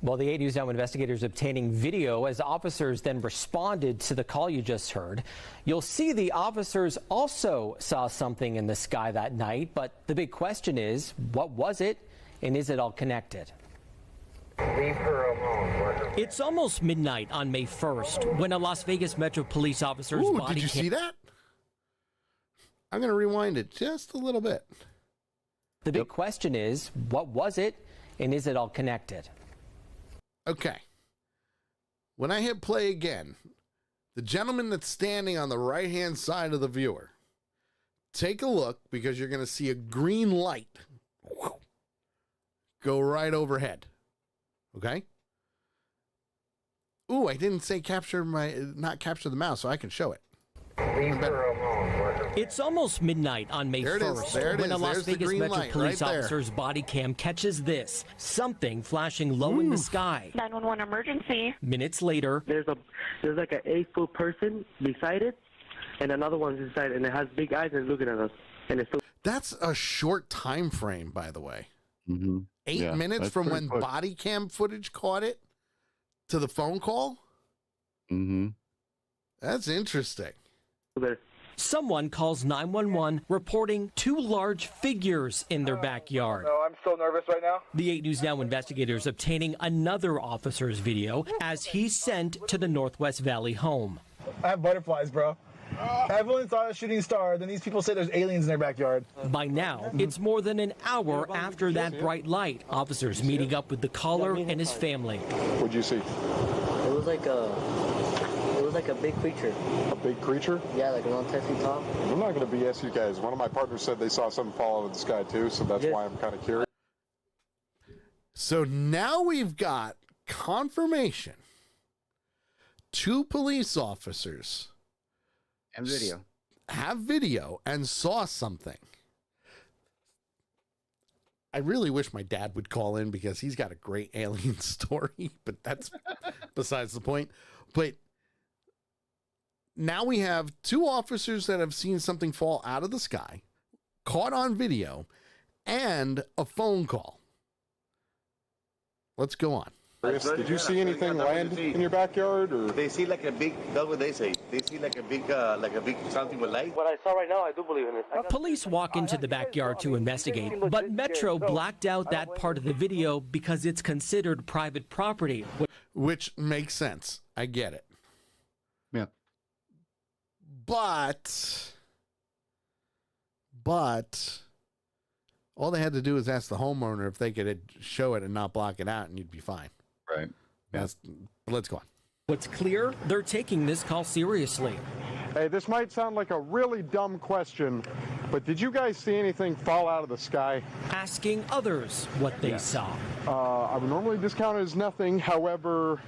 Well, the 8 News Now investigators obtaining video as officers then responded to the call you just heard. You'll see the officers also saw something in the sky that night, but the big question is, what was it, and is it all connected? Leave her alone. It's almost midnight on May 1st when a Las Vegas Metro police officer's body did you see that? I'm going to rewind it just a little bit. The big question is, what was it, and is it all connected? Okay. When I hit play again, the gentleman that's standing on the right-hand side of the viewer, take a look, because you're going to see a green light go right overhead. Okay? Ooh, I didn't say not capture the mouse, so I can show it. Leave her alone. It's almost midnight on May 1st when a Las Vegas Metro police officer's body cam catches this, something flashing low in the sky. 911 emergency. Minutes later, there's like an 8-foot person beside it, and another one's inside, and it has big eyes and it's looking at us. And it's That's a short time frame, by the way. Mm-hmm. 8 minutes from when body cam footage caught it to the phone call? Mm-hmm. That's interesting. someone calls 911 reporting 2 large figures in their backyard. No, I'm so nervous right now. The 8 News Now investigators obtaining another officer's video as he's sent to the Northwest Valley home. I have butterflies, bro. Everyone saw a shooting star, then these people say there's aliens in their backyard. By now, it's more than an hour after that bright light. Officers meeting up with the caller and his family. What'd you see? was like a big creature. A big creature? Yeah, like around 10 feet tall. I'm not going to BS you guys. One of my partners said they saw something fall out of the sky too, so that's why I'm kind of curious. So now we've got confirmation. 2 police officers and video have video and saw something. I really wish my dad would call in because he's got a great alien story, but that's besides the point. But now we have 2 officers that have seen something fall out of the sky, caught on video, and a phone call. Let's go on. Did you see anything land in your backyard, or they see like a big? That's what they say. They see like a big something with light. What I saw right now, I do believe in it. Police walk into the backyard to investigate, but Metro blacked out that part of the video because it's considered private property. Which makes sense. I get it. Yeah. But all they had to do is ask the homeowner if they could show it and not block it out, and you'd be fine. Right. Let's go on. What's clear, they're taking this call seriously. Hey, this might sound like a really dumb question, but did you guys see anything fall out of the sky? Asking others what they saw. I would normally discount it as nothing. However,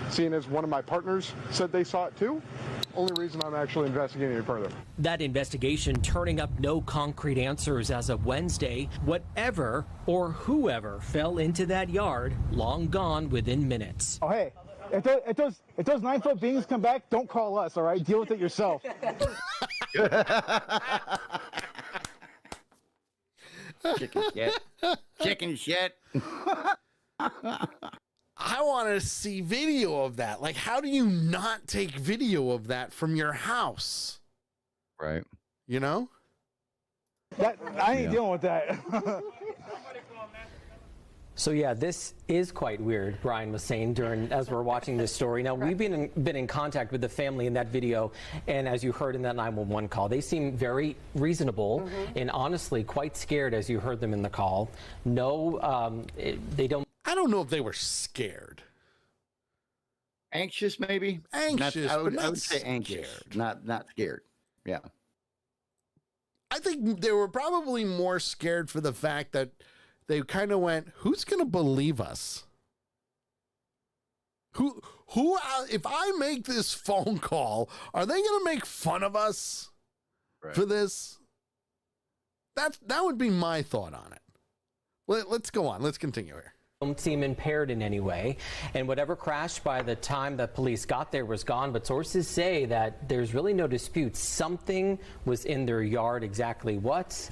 seeing as one of my partners said they saw it too, only reason I'm actually investigating it further. That investigation turning up no concrete answers as of Wednesday. Whatever or whoever fell into that yard, long gone within minutes. Oh, hey, if those 9-foot beings come back, don't call us, all right? Deal with it yourself. Chicken shit. Chicken shit. I want to see video of that. Like, how do you not take video of that from your house? Right. You know? I ain't dealing with that. So yeah, this is quite weird, Brian was saying as we're watching this story. Now, we've been in contact with the family in that video, and as you heard in that 911 call, they seem very reasonable and honestly quite scared as you heard them in the call. No, they don't. I don't know if they were scared. Anxious, maybe? Anxious, I would but not say anxious, not scared. Yeah. I think they were probably more scared for the fact that they kind of went, who's going to believe us? Who, if I make this phone call, are they going to make fun of us for this? That would be my thought on it. Let's go on. Let's continue here. Don't seem impaired in any way, and whatever crashed by the time that police got there was gone, but sources say that there's really no dispute. Something was in their yard. Exactly what,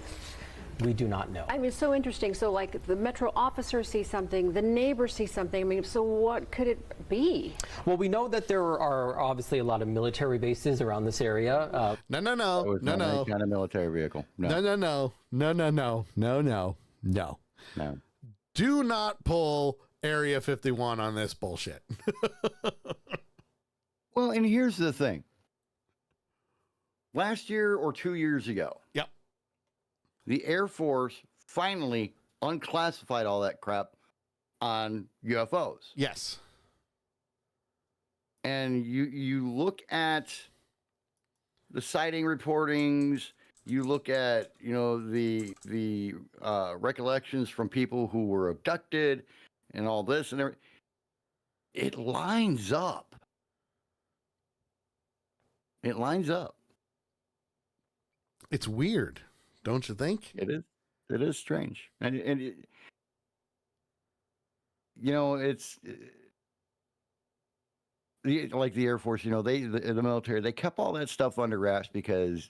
we do not know. I mean, it's so interesting. So, like, the Metro officer sees something, the neighbor sees something. I mean, so what could it be? Well, we know that there are obviously a lot of military bases around this area. No. Any kind of military vehicle. No. Do not pull Area 51 on this bullshit. Well, and here's the thing. Last year or 2 years ago, yep, the Air Force finally unclassified all that crap on UFOs. Yes. And you look at the sighting reportings, you look at, the recollections from people who were abducted and all this and everything. It lines up. It lines up. It's weird, don't you think? It is. It is strange. And it's like the Air Force, the military, they kept all that stuff under wraps because,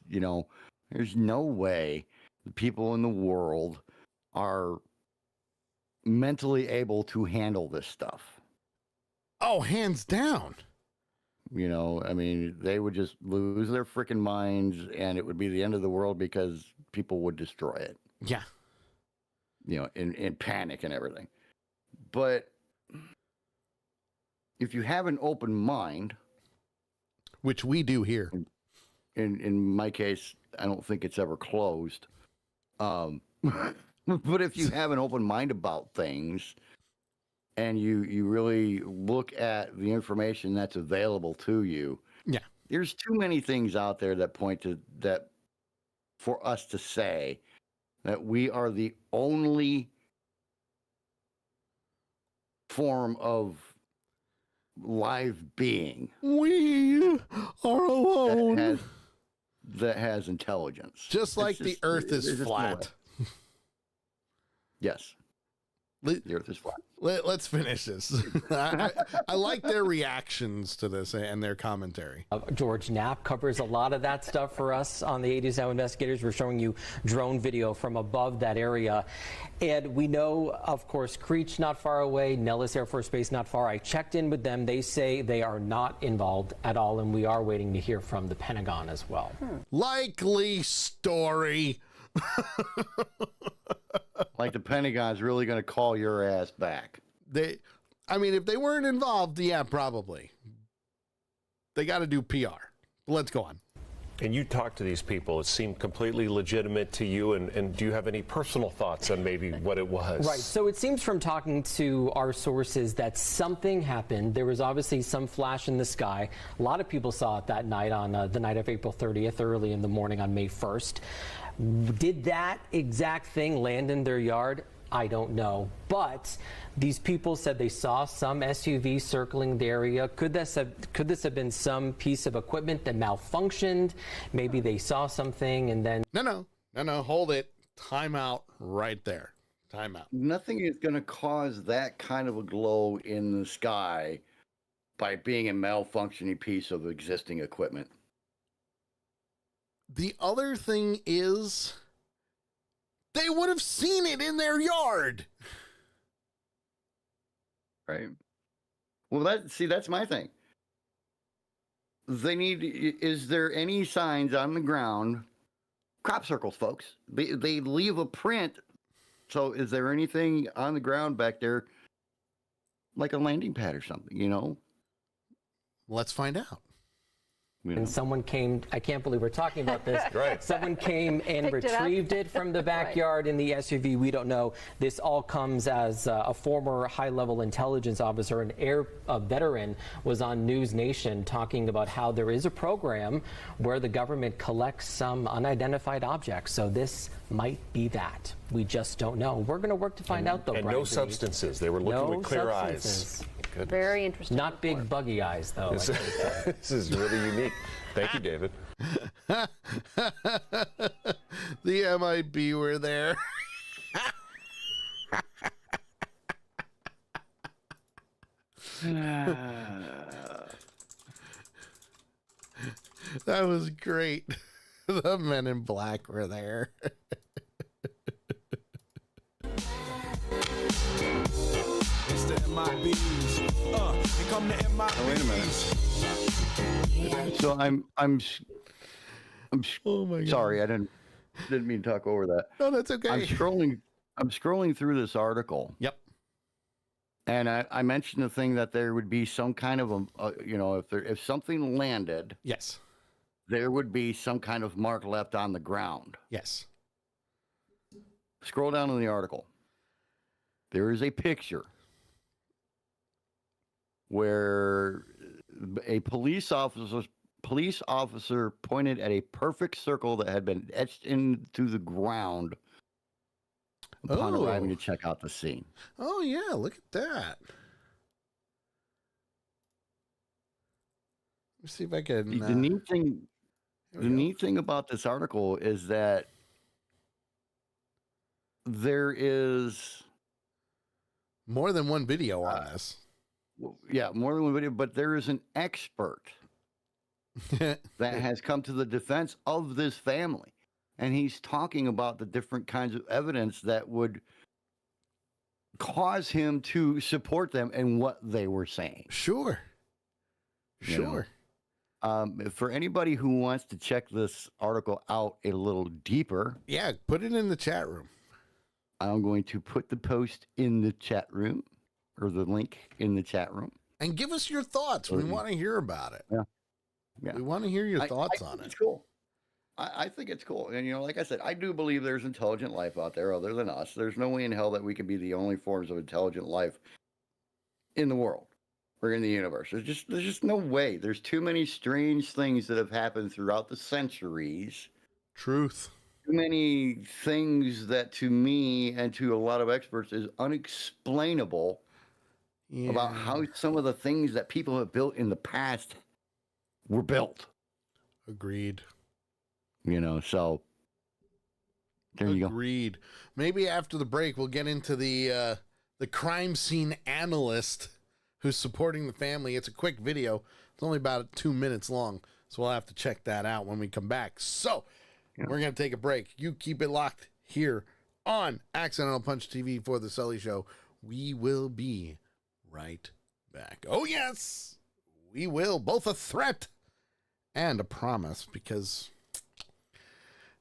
there's no way the people in the world are mentally able to handle this stuff. Oh, hands down. They would just lose their freaking minds and it would be the end of the world because people would destroy it. Yeah. In panic and everything. But if you have an open mind, which we do here, in my case, I don't think it's ever closed. But if you have an open mind about things and you really look at the information that's available to you, yeah, there's too many things out there that point to that for us to say that we are the only form of live being we are alone that has intelligence. just like the earth is there's just no flat. Yes. The earth is flat. Let's finish this. I like their reactions to this and their commentary. George Knapp covers a lot of that stuff for us on the 80s Now Investigators. We're showing you drone video from above that area. And we know, of course, Creech not far away, Nellis Air Force Base not far. I checked in with them. They say they are not involved at all, and we are waiting to hear from the Pentagon as well. Likely story. Like the Pentagon's really going to call your ass back. If they weren't involved, yeah, probably. They got to do PR. Let's go on. And you talked to these people. It seemed completely legitimate to you. And do you have any personal thoughts on maybe what it was? Right. So it seems from talking to our sources that something happened. There was obviously some flash in the sky. A lot of people saw it that night on the night of April 30th, early in the morning on May 1st. Did that exact thing land in their yard? I don't know. But these people said they saw some SUV circling the area. Could this have been some piece of equipment that malfunctioned? Maybe they saw something and then... No. Hold it. Time out right there. Time out. Nothing is going to cause that kind of a glow in the sky by being a malfunctioning piece of existing equipment. The other thing is they would have seen it in their yard. Right. Well, that's my thing. Is there any signs on the ground? Crop circles, folks. They leave a print. So is there anything on the ground back there like a landing pad or something, Let's find out. And someone came, I can't believe we're talking about this. Right. Someone came and retrieved it from the backyard in the SUV. We don't know. This all comes as a former high-level intelligence officer, a veteran, was on News Nation talking about how there is a program where the government collects some unidentified objects. So this might be that. We just don't know. We're going to work to find out, though. And Brian no substances. They were looking with clear eyes. Goodness. Very interesting. Not big buggy eyes, though. This is really unique. Thank you, David. The MIB were there. That was great. The men in black were there. Wait a minute. So I'm oh my God. Sorry, I didn't mean to talk over that. No, that's okay. I'm scrolling through this article. Yep. And I mentioned the thing that there would be some kind of if something landed, yes, there would be some kind of mark left on the ground. Yes. Scroll down in the article. There is a picture where a police officer pointed at a perfect circle that had been etched into the ground upon arriving to check out the scene. Oh yeah, look at that. Let's see if I can. The neat thing about this article is that there is more than one video on this. Yeah, more than one video, but there is an expert that has come to the defense of this family. And he's talking about the different kinds of evidence that would cause him to support them in what they were saying. Sure. For anybody who wants to check this article out a little deeper. Yeah, put it in the chat room. I'm going to put the post in the chat room. Or the link in the chat room. And give us your thoughts. We want to hear about it. Yeah. We want to hear your thoughts on it. It's cool. I think it's cool. And, like I said, I do believe there's intelligent life out there other than us. There's no way in hell that we can be the only forms of intelligent life in the world or in the universe. There's just no way. There's too many strange things that have happened throughout the centuries. Truth. Too many things that to me and to a lot of experts is unexplainable about how some of the things that people have built in the past were built. Agreed. You know, so there you go. Agreed. Maybe after the break, we'll get into the crime scene analyst who's supporting the family. It's a quick video. It's only about 2 minutes long, so we'll have to check that out when we come back. So we're going to take a break. You keep it locked here on Accidental Punch TV for the Sully Show. We will be right back. Oh, yes, we will. Both a threat and a promise, because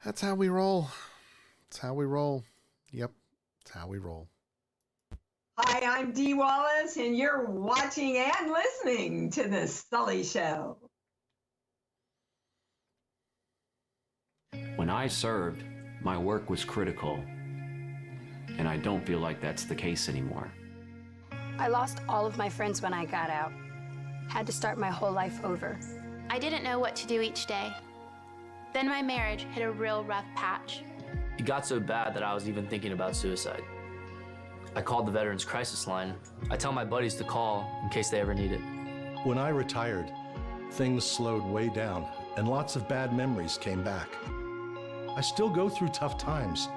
that's how we roll. That's how we roll. Yep, that's how we roll. Hi, I'm Dee Wallace, and you're watching and listening to The Sully Show. When I served, my work was critical, and I don't feel like that's the case anymore. I lost all of my friends when I got out. Had to start my whole life over. I didn't know what to do each day. Then my marriage hit a real rough patch. It got so bad that I was even thinking about suicide. I called the Veterans Crisis Line. I tell my buddies to call in case they ever need it. When I retired, things slowed way down and lots of bad memories came back. I still go through tough times,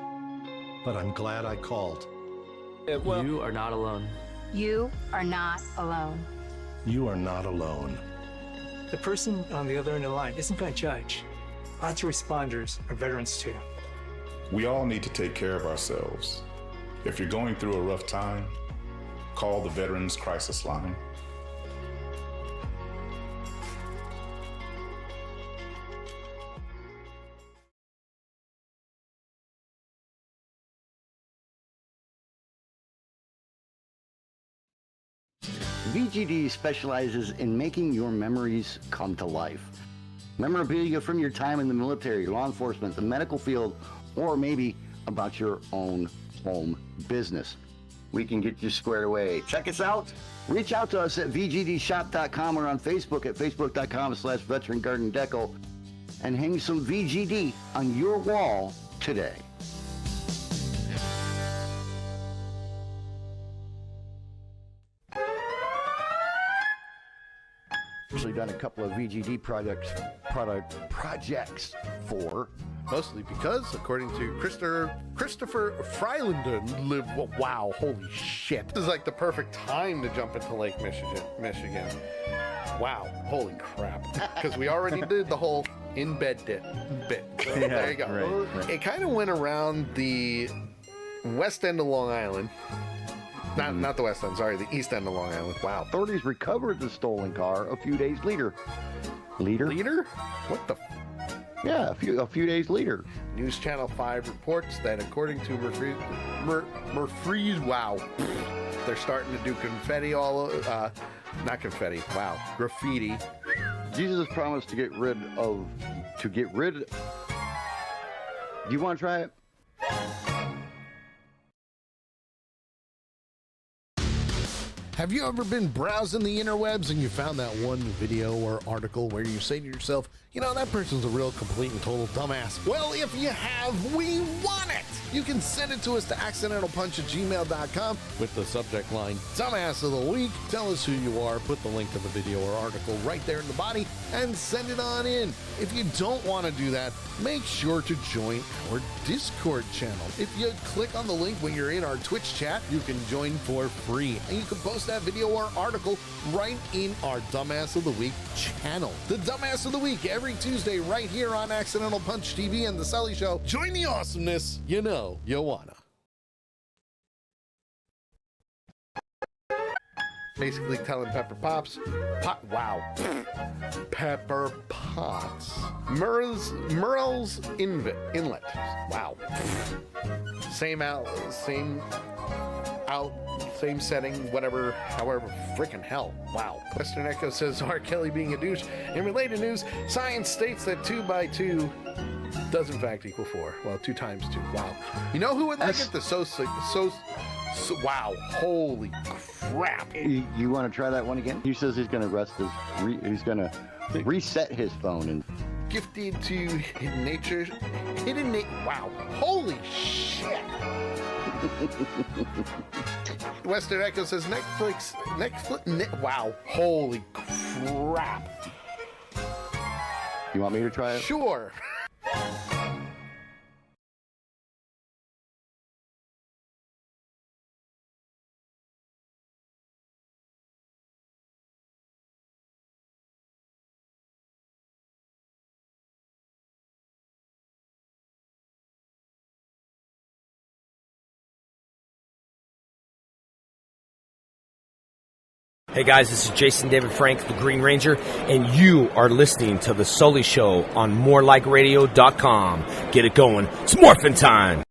but I'm glad I called. You are not alone. You are not alone. You are not alone. The person on the other end of the line isn't going to judge. Lots of responders are veterans too. We all need to take care of ourselves. If you're going through a rough time, call the Veterans Crisis Line. VGD specializes in making your memories come to life. Memorabilia from your time in the military, law enforcement, the medical field, or maybe about your own home business. We can get you squared away. Check us out. Reach out to us at VGDshop.com or on Facebook at Facebook.com/Veteran Garden Deco and hang some VGD on your wall today. Actually done a couple of VGD projects for. Mostly because, according to Christopher Freilander, wow, holy shit. This is like the perfect time to jump into Lake Michigan. Wow, holy crap. Because we already did the whole in-bed bit. So there you go. Right. It kind of went around the west end of Long Island. Not the west end, sorry, the east end of Long Island. Wow. Authorities recovered the stolen car a few days later. Leader? What the? Yeah, a few days later. News Channel 5 reports that according to Murphy's, wow, they're starting to do confetti all over, not confetti, wow, graffiti. Jesus promised to get rid. Do you want to try it? Have you ever been browsing the interwebs and you found that one video or article where you say to yourself, you know, that person's a real complete and total dumbass? Well, if you have, we want it! You can send it to us to accidentalpunch@gmail.com with the subject line, Dumbass of the Week. Tell us who you are, put the link to the video or article right there in the body, and send it on in. If you don't want to do that, make sure to join our Discord channel. If you click on the link when you're in our Twitch chat, you can join for free. And you can post that video or article right in our Dumbass of the Week channel. The Dumbass of the Week every Tuesday right here on Accidental Punch TV and The Sully Show. Join the awesomeness. You know you wanna. Basically telling Pepper Potts, Pepper Potts, Merle's Inlet. Wow. Same setting, whatever, however, freaking hell. Wow. Western Echo says R. Kelly being a douche. In related news, science states that 2 by 2 does in fact equal 4. Well, 2 times 2. Wow. You know who would like it? The Wow. Holy crap. You want to try that one again? He says he's going to he's going to reset his phone and gifted to hidden nature. Wow. Holy shit. Western Echo says Netflix. Wow. Holy crap. You want me to try it? Sure. Hey guys, this is Jason David Frank, the Green Ranger, and you are listening to The Sully Show on morelikeradio.com. Get it going. It's morphin' time.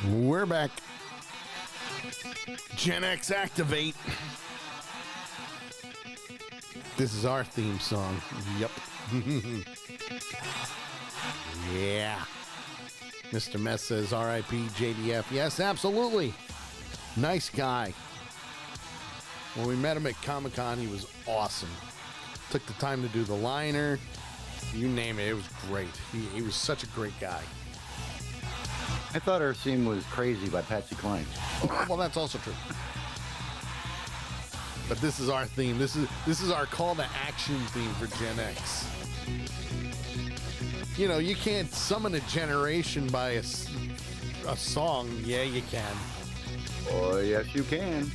We're back. Gen X Activate. This is our theme song. Yep. Yeah. Mr. Mess says R.I.P. JDF. Yes, absolutely. Nice guy. When we met him at Comic-Con, he was awesome. Took the time to do the liner. You name it. It was great. He was such a great guy. I thought our theme was Crazy by Patsy Cline. Well, that's also true. But this is our theme. This is our call to action theme for Gen X. You know, you can't summon a generation by a song. Yeah, you can. Oh, yes, you can.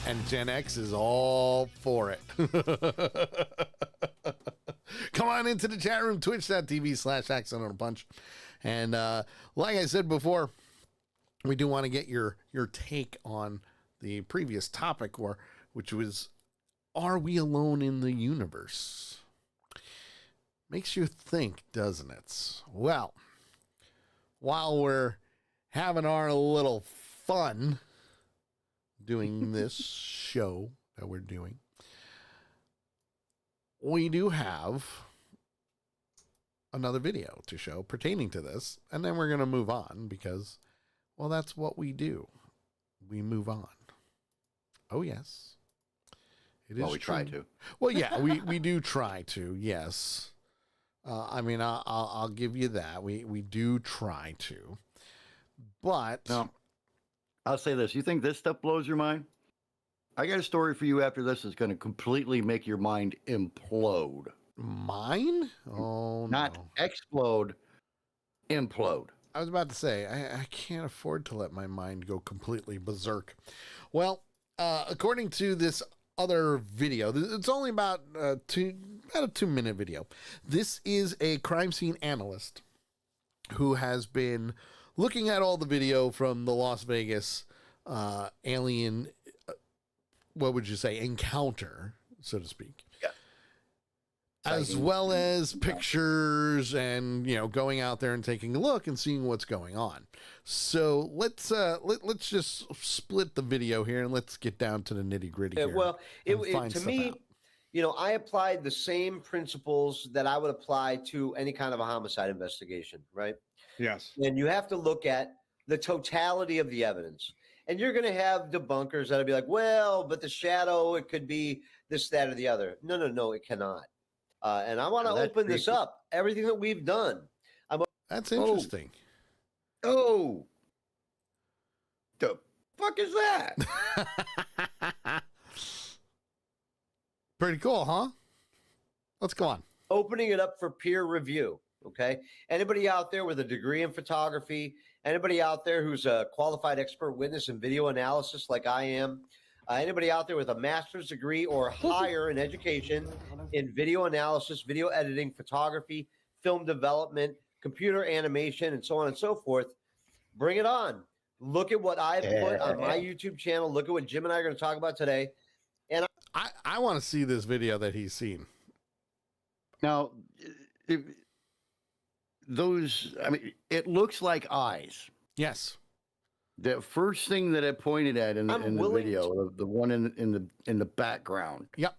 And Gen X is all for it. Come on into the chat room, twitch.tv/Accidental Punch. And like I said before, we do want to get your take on the previous topic, which was, are we alone in the universe? Makes you think, doesn't it? Well, while we're having our little fun doing this show that we're doing, we do have another video to show pertaining to this, and then we're going to move on because, well, that's what we do. We move on. Oh, yes. It is we try to. Well, yeah, we do try to, yes. I mean, I'll give you that. We do try to. But no, I'll say this. You think this stuff blows your mind? I got a story for you after this that's going to completely make your mind implode. Mine? Oh, not explode, implode. I was about to say, I can't afford to let my mind go completely berserk. Well, according to this other video, it's only about a 2-minute video. This is a crime scene analyst who has been looking at all the video from the Las Vegas alien, what would you say, encounter, so to speak. Yeah. As well as pictures and, going out there and taking a look and seeing what's going on. So let's just split the video here and let's get down to the nitty gritty here. Well, to me, I applied the same principles that I would apply to any kind of a homicide investigation, right? Yes. And you have to look at the totality of the evidence. And you're going to have debunkers that'll be like, well, but the shadow, it could be this, that, or the other. No, it cannot. And I want to open this up. Everything that we've done. That's interesting. Oh. The fuck is that? Pretty cool, huh? Let's go on. Opening it up for peer review. Okay. Anybody out there with a degree in photography, anybody out there who's a qualified expert witness in video analysis like I am, anybody out there with a master's degree or higher in education in video analysis, video editing, photography, film development, computer animation, and so on and so forth, Bring it on. Look at what I've put on my YouTube channel. Look at what Jim and I are going to talk about today. And I want to see this video that he's seen. Now, it looks like eyes. Yes. The first thing that I pointed at in the video, the one in the background. Yep.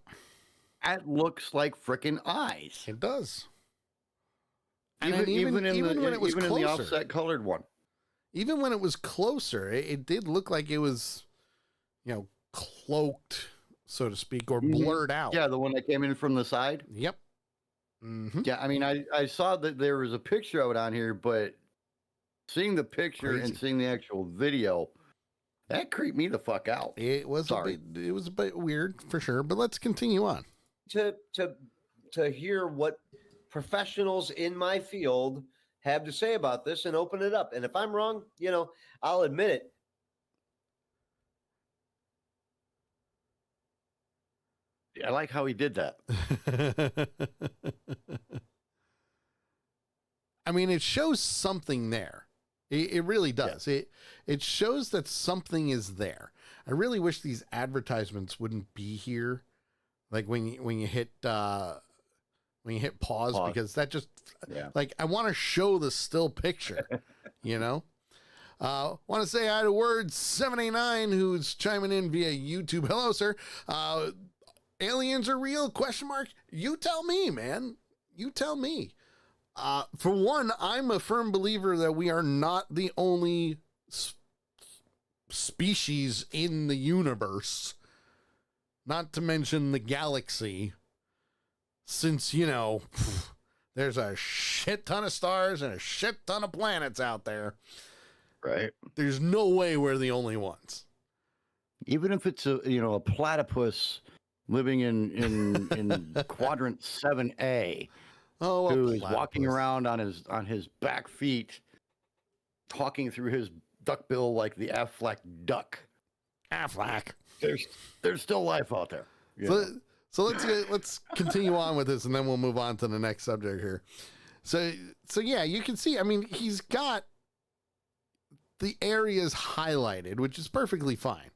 That looks like freaking eyes. It does. Even when it was in the closer. offset colored one. Even when it was closer, it did look like it was, cloaked, so to speak, or blurred out. Yeah, the one that came in from the side. Yep. Mm-hmm. Yeah, I mean, I saw that there was a picture of it on here, but seeing the picture and seeing the actual video, that creeped me the fuck out. It was a bit weird for sure, but let's continue on. To hear what professionals in my field have to say about this and open it up. And if I'm wrong, I'll admit it. I like how he did that. I mean, it shows something there. It really does. Yeah. It shows that something is there. I really wish these advertisements wouldn't be here. Like when you hit pause. Because that just like I want to show the still picture, Want to say hi to Word 789 who's chiming in via YouTube. Hello, sir. Aliens are real? ? You tell me, man. You tell me. For one, I'm a firm believer that we are not the only species in the universe, not to mention the galaxy, since, there's a shit ton of stars and a shit ton of planets out there. Right. There's no way we're the only ones. Even if it's a platypus living in quadrant 7A, who is walking around on his back feet, talking through his duckbill like the Aflac duck. Aflac. There's still life out there. So let's continue on with this, and then we'll move on to the next subject here. So yeah, you can see. I mean, he's got the areas highlighted, which is perfectly fine.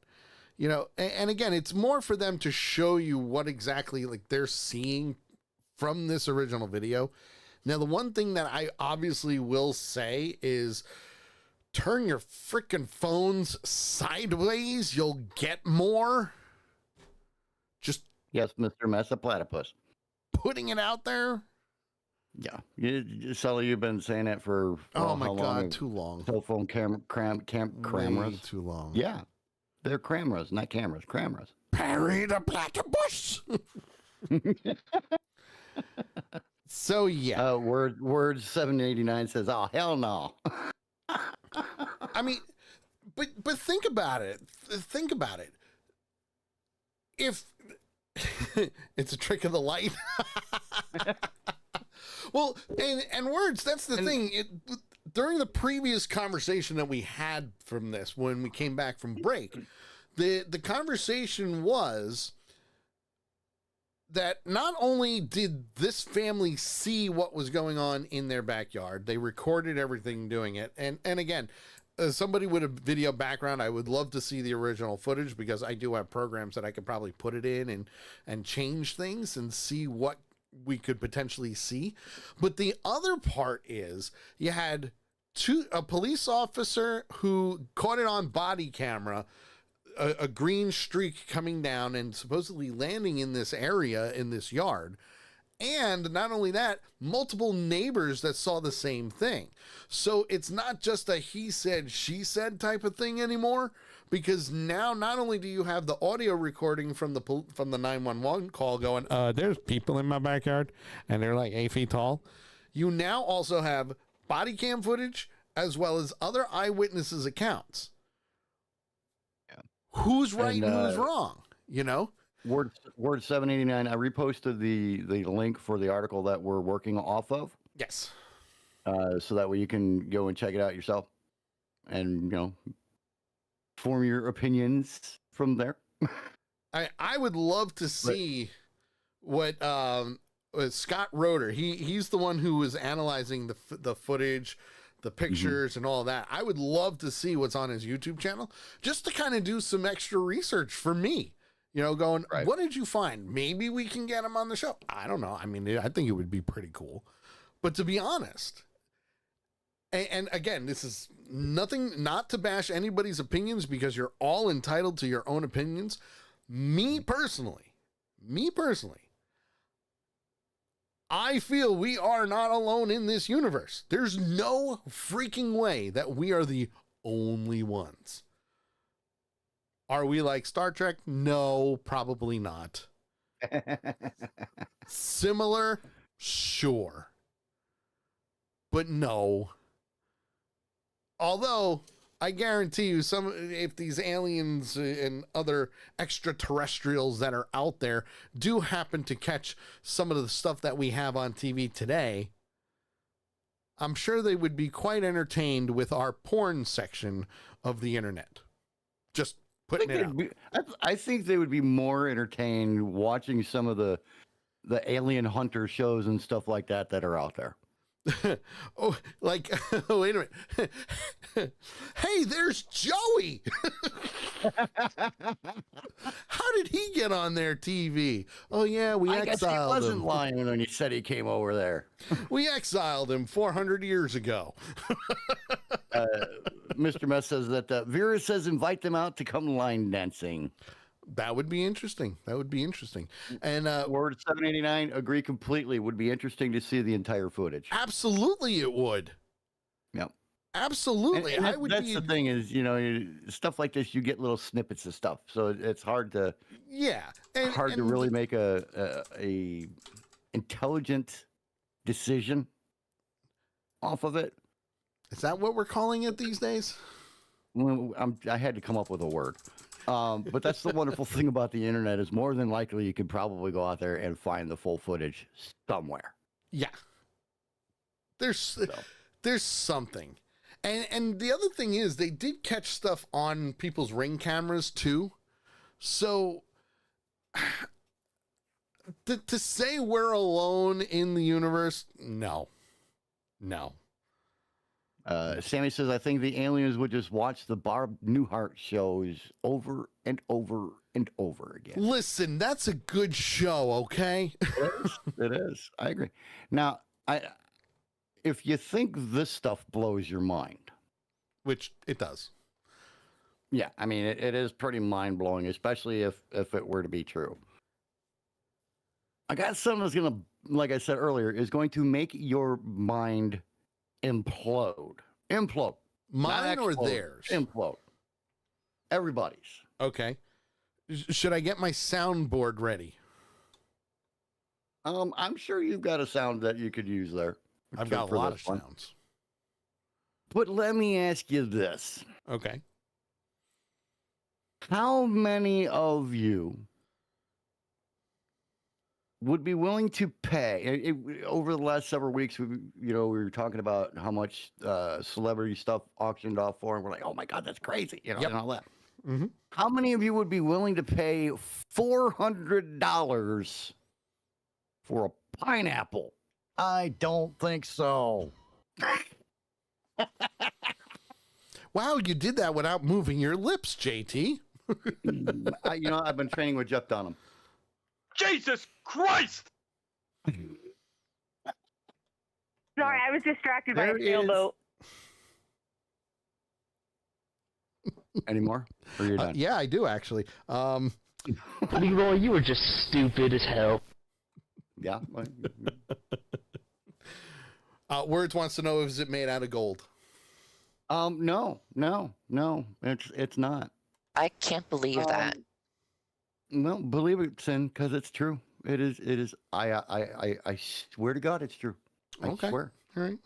And again, it's more for them to show you what exactly like they're seeing from this original video. Now, the one thing that I obviously will say is turn your freaking phones sideways. You'll get more. Yes, Mr. Mesa Platypus. Putting it out there. Yeah. Sully, you've been saying that for oh my God, too long. Cell phone cameras. Way too long. Yeah. They're cameras, not cameras. Cameras. Perry the Platypus. So yeah. Word 789 says, "Oh hell no." I mean, but think about it. Think about it. If it's a trick of the light. Well, and words, that's the thing. During the previous conversation that we had from this, when we came back from break, the conversation was that not only did this family see what was going on in their backyard, they recorded everything doing it. And again, somebody with a video background, I would love to see the original footage, because I do have programs that I could probably put it in and change things and see what we could potentially see. But the other part is you had a police officer who caught it on body camera, a green streak coming down and supposedly landing in this area, in this yard. And not only that, multiple neighbors that saw the same thing. So it's not just a he said, she said type of thing anymore, because now not only do you have the audio recording from the 911 call going, there's people in my backyard and they're like 8 feet tall. You now also have body cam footage as well as other eyewitnesses' accounts. Yeah. Who's right and who's wrong, Word 789, I reposted the link for the article that we're working off of. Yes. So that way you can go and check it out yourself and, form your opinions from there. I would love to see what Scott Roeder, he's the one who was analyzing the footage, the pictures and all that. I would love to see what's on his YouTube channel just to kind of do some extra research for me. You know, going, what did you find? Maybe we can get him on the show. I don't know. I mean, I think it would be pretty cool. But to be honest, and again, this is nothing, not to bash anybody's opinions, because you're all entitled to your own opinions. Me personally, I feel we are not alone in this universe. There's no freaking way that we are the only ones. Are we like Star Trek? No, probably not. Similar? Sure. But no. Although, I guarantee you, if these aliens and other extraterrestrials that are out there do happen to catch some of the stuff that we have on TV today, I'm sure they would be quite entertained with our porn section of the internet. Just putting it out. I think they would be more entertained watching some of the alien hunter shows and stuff like that are out there. Oh, like, wait a minute. Hey, there's Joey. How did he get on their TV? Oh, yeah, we exiled him. I guess he wasn't lying when he said he came over there. We exiled him 400 years ago. Mr. Mess says that Vera says invite them out to come line dancing. That would be interesting. And Word 789, agree completely. Would be interesting to see the entire footage. Absolutely, it would. Yep. And that's the thing is, you know, stuff like this, you get little snippets of stuff, so it's hard to to really make a intelligent decision off of it. Is that what we're calling it these days? Well, I had to come up with a word. But that's the wonderful thing about the internet is more than likely you could probably go out there and find the full footage somewhere. Yeah. There's something. And the other thing is they did catch stuff on people's Ring cameras too. So to say we're alone in the universe, no. Sammy says, I think the aliens would just watch the Barb Newhart shows over and over and over again. Listen, that's a good show, okay? It is. I agree. Now, if you think this stuff blows your mind, which it does. Yeah, I mean, it is pretty mind-blowing, especially if it were to be true. I got something that's going to, like I said earlier, is going to make your mind implode. Mine or theirs? Implode. Everybody's. Okay. Should I get my soundboard ready? I'm sure you've got a sound that you could use there. I've got a lot of sounds. But let me ask you this. Okay. How many of you would be willing to pay over the last several weeks? We were talking about how much celebrity stuff auctioned off for, and we're like, oh my God, that's crazy, and all that. Mm-hmm. How many of you would be willing to pay $400 for a pineapple? I don't think so. Wow, you did that without moving your lips, JT. I've been training with Jeff Dunham. Jesus Christ! Sorry, I was distracted by a sailboat. Any more? Or you're done? Yeah, I do actually. Leroy, you were just stupid as hell. Yeah. Words wants to know, is it made out of gold? No. It's not. I can't believe that. Well, believe it, Sin, because it's true. It is. I swear to God, it's true. I swear. All right.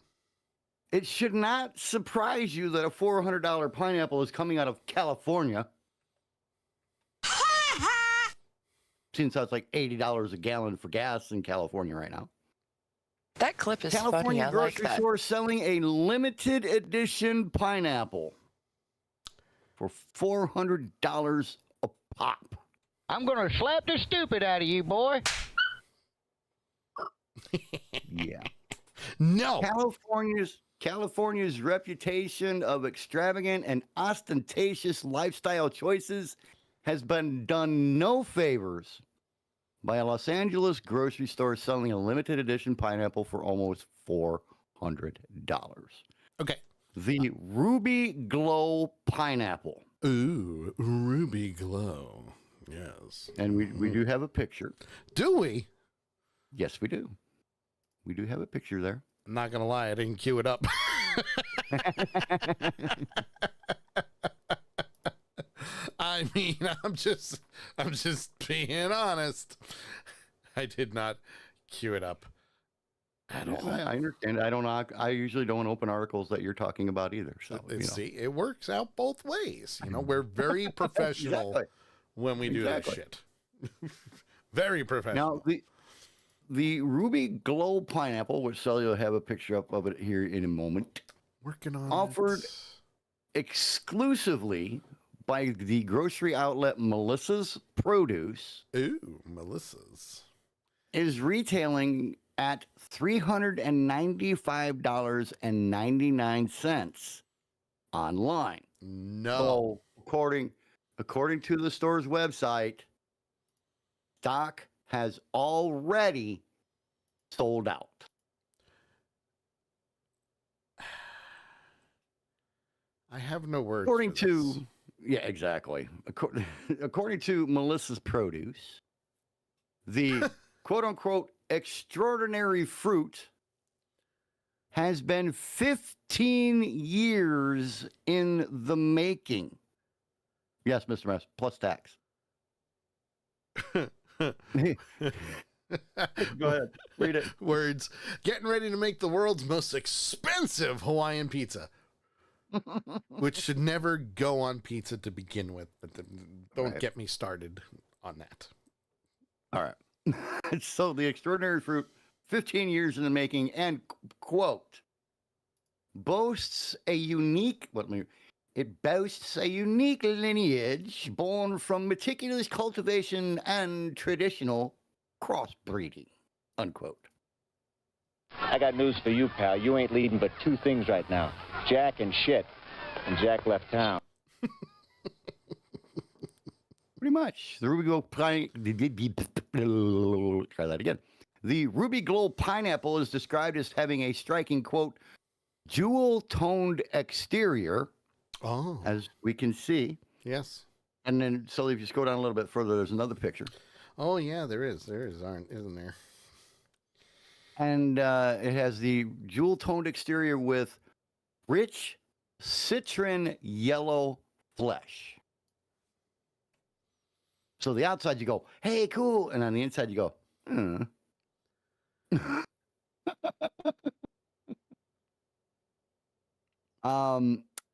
It should not surprise you that a $400 pineapple is coming out of California. Since that's like $80 a gallon for gas in California right now. That clip is California funny. I grocery like that. store selling a limited edition pineapple for $400 a pop. I'm gonna slap the stupid out of you, boy. Yeah. No. California's California's reputation of extravagant and ostentatious lifestyle choices has been done no favors by a Los Angeles grocery store selling a limited edition pineapple for almost $400. Okay. The Ruby Glow pineapple. Ooh, Ruby Glow. Yes. And we do have a picture. Do we? Yes, we do. We do have a picture there. I'm not going to lie, I didn't cue it up. I mean, I'm just being honest. I did not cue it up at all. I understand. I don't know. I usually don't open articles that you're talking about either. So see, it works out both ways. You know, we're very professional Exactly. when we do that shit. Very professional. Now, the Ruby Glow pineapple, which Sully will have a picture up of it here in a moment, working on offered exclusively by the grocery outlet Melissa's Produce. Ooh, Melissa's. Is retailing at $395.99 online. No. So according to the store's website, stock has already sold out. I have no words. According to, yeah, exactly. According to Melissa's Produce, the quote unquote extraordinary fruit has been 15 years in the making. Yes, Mr. Mess, plus tax. Go ahead, read it. Words. Getting ready to make the world's most expensive Hawaiian pizza. Which should never go on pizza to begin with, but don't get me started on that. All right. So the extraordinary fruit, 15 years in the making, and quote, boasts a unique lineage born from meticulous cultivation and traditional crossbreeding, unquote. I got news for you, pal. You ain't leading but two things right now. Jack and shit. And Jack left town. Pretty much. The Ruby Glow try that again. The Ruby Glow pineapple is described as having a striking, quote, jewel-toned exterior, as we can see. Yes. And then, so if you scroll down a little bit further, there's another picture. Oh, yeah, there is, isn't there? And it has the jewel-toned exterior with rich citron yellow flesh. So the outside you go, hey, cool. And on the inside you go,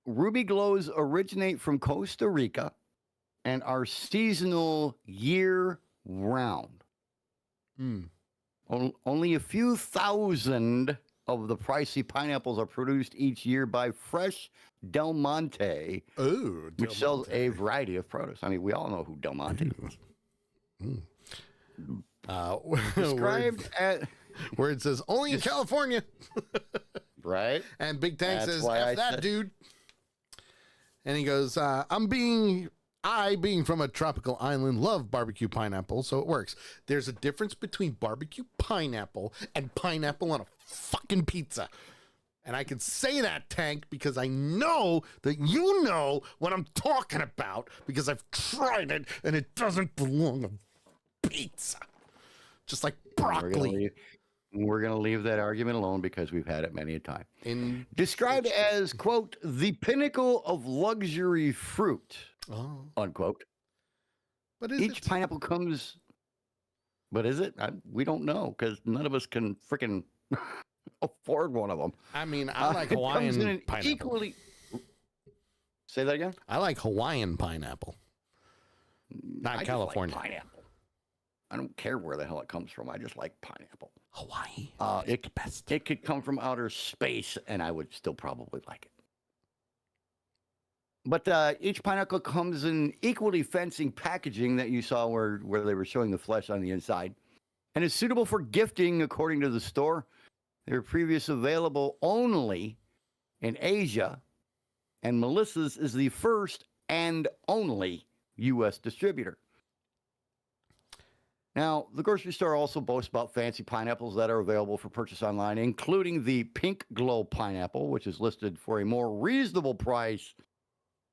Ruby Glows originate from Costa Rica and are seasonal year-round. Only a few thousand of the pricey pineapples are produced each year by Fresh Del Monte, which sells a variety of produce. I mean, we all know who Del Monte is. Described where it says only in California. Right. And Big Tank That's says, why F I that said- dude. And he goes, being from a tropical island, love barbecue pineapple, so it works. There's a difference between barbecue pineapple and pineapple on a fucking pizza. And I can say that, Tank, because I know that you know what I'm talking about, because I've tried it and it doesn't belong on pizza. Just like broccoli. We're going to leave that argument alone because we've had it many a time. Described as, quote, the pinnacle of luxury fruit, unquote. But each pineapple comes, but is it? We don't know because none of us can freaking afford one of them. I mean, I like it comes Hawaiian in an pineapple. equally. Say that again? I like Hawaiian pineapple. Not I just California. like pineapple. I don't care where the hell it comes from. I just like pineapple. Hawaii. It could come from outer space, and I would still probably like it. But each pineapple comes in equally fencing packaging that you saw where they were showing the flesh on the inside, and is suitable for gifting, according to the store. They were previously available only in Asia, and Melissa's is the first and only U.S. distributor. Now, the grocery store also boasts about fancy pineapples that are available for purchase online, including the Pink Glow pineapple, which is listed for a more reasonable price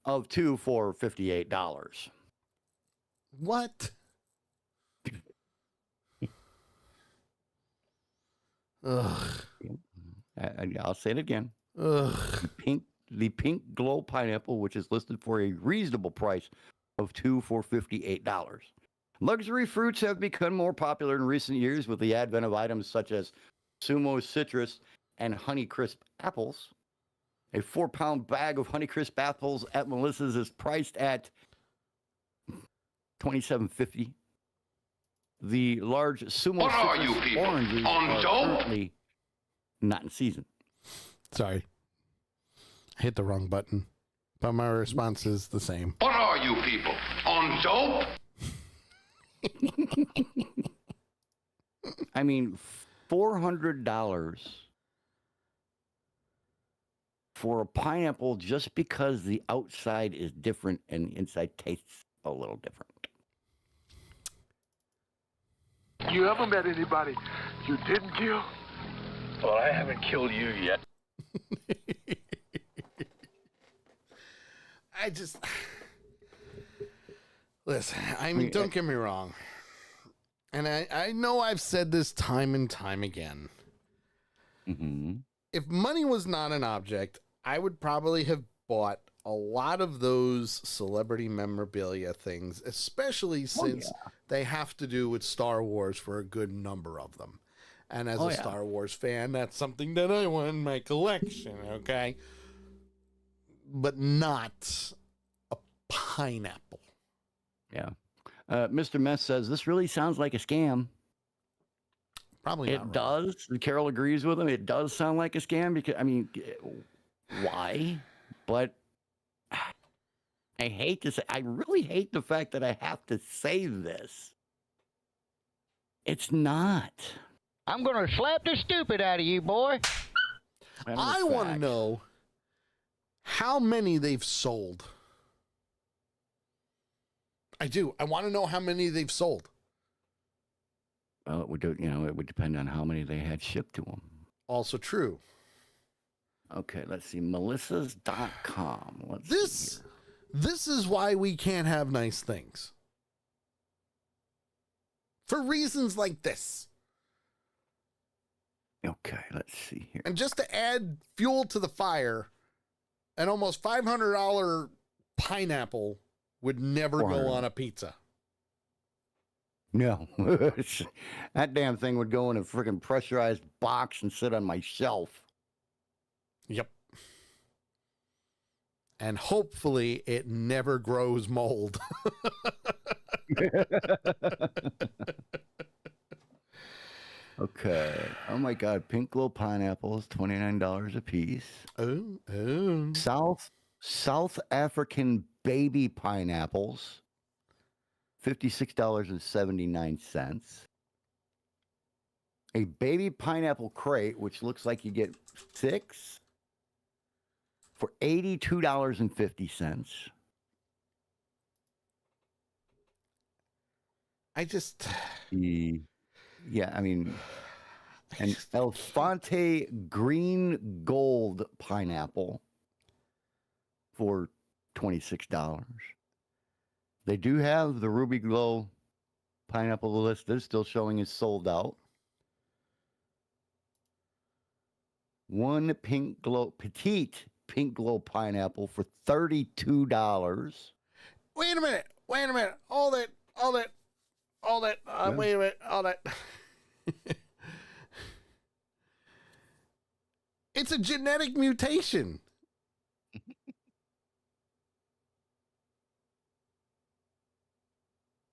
of $2 for $58. What? Ugh. I'll say it again. Ugh. The Pink Glow pineapple, which is listed for a reasonable price of $2 for $58. Luxury fruits have become more popular in recent years with the advent of items such as Sumo Citrus and Honeycrisp apples. A 4-pound bag of Honeycrisp apples at Melissa's is priced at $27.50. The large Sumo Citrus oranges are currently not in season. Sorry. I hit the wrong button, but my response is the same. What are you people? On dope? I mean, $400 for a pineapple just because the outside is different and the inside tastes a little different. You ever met anybody you didn't kill? Well, I haven't killed you yet. I just... Listen, I mean, don't get me wrong. And I know I've said this time and time again. Mm-hmm. If money was not an object, I would probably have bought a lot of those celebrity memorabilia things, especially since they have to do with Star Wars for a good number of them. And as a Star Wars fan, that's something that I want in my collection, okay? But not a pineapple. Yeah. Mr. Mess says, this really sounds like a scam. Probably not. It does. Carol agrees with him. It does sound like a scam because, I mean, why? But I hate to say, I really hate the fact that I have to say this. It's not. I'm going to slap the stupid out of you, boy. I want to know how many they've sold. I do. I want to know how many they've sold. Well, it would do, it would depend on how many they had shipped to them. Also true. Okay, let's see. Melissas.com. This is why we can't have nice things. For reasons like this. Okay, let's see here. And just to add fuel to the fire, an almost $500 pineapple would never go on a pizza. No. That damn thing would go in a freaking pressurized box and sit on my shelf. Yep. And hopefully it never grows mold. Okay. Oh my God. Pink Glow pineapples, $29 a piece. Oh. South African baby pineapples, $56.79. A baby pineapple crate, which looks like you get 6, for $82.50. I just... Yeah, I mean, an Elefante green gold pineapple for $26. They do have the Ruby Glow pineapple listed, still showing is sold out. One petite Pink Glow pineapple for $32. Wait a minute. Hold it. Wait a minute. Hold it. It's a genetic mutation.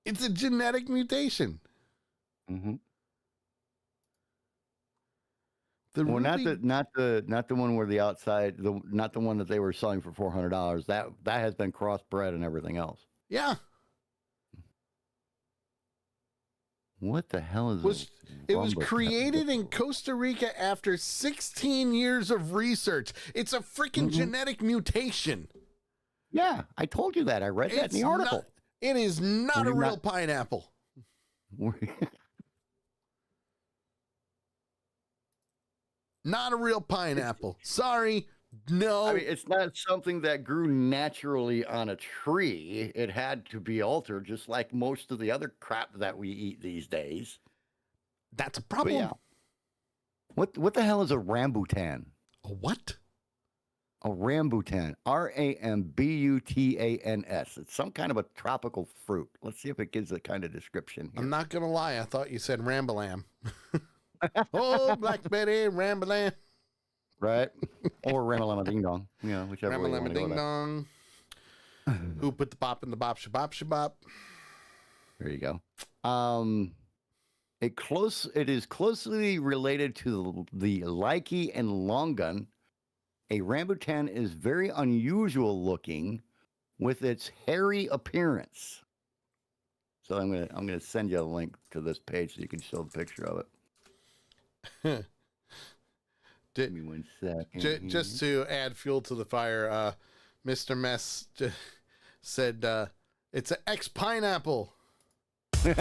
It's a genetic mutation. Mm-hmm. Not the one where the outside, not the one that they were selling for $400. That has been crossbred and everything else. Yeah. What the hell is It was created in Costa Rica after 16 years of research. It's a freaking genetic mutation. Yeah, I told you that. I read that in the article. It is not a real pineapple. Not a real pineapple. Sorry. No. I mean, it's not something that grew naturally on a tree. It had to be altered, just like most of the other crap that we eat these days. That's a problem. Yeah. What the hell is a rambutan? A what? A rambutan. Rambutans. It's some kind of a tropical fruit. Let's see if it gives a kind of description here. I'm not going to lie. I thought you said Rambalam. Oh, Black Betty, Rambalam. Right? Or Ramalama Ding Dong. Yeah, whichever way you want to go. Ramalama Ding Dong. Who put the bop in the bop shabop shabop? There you go. It is closely related to the Lychee and longan. A rambutan is very unusual looking with its hairy appearance. So I'm gonna send you a link to this page so you can show the picture of it. Give me 1 second. Just to add fuel to the fire, Mr. Mess said it's an ex-pineapple. Just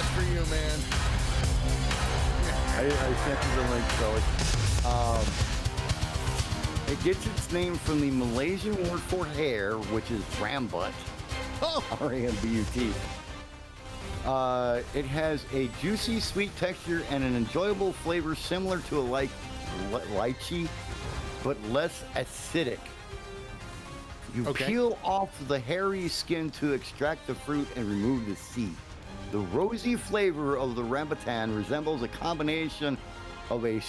for you, man. I sent you the link, Sully. It gets its name from the Malaysian word for hair, which is rambut. Oh. R-A-M-B-U-T. It has a juicy, sweet texture and an enjoyable flavor similar to a lychee, but less acidic. You peel off the hairy skin to extract the fruit and remove the seed. The rosy flavor of the rambutan resembles a combination of a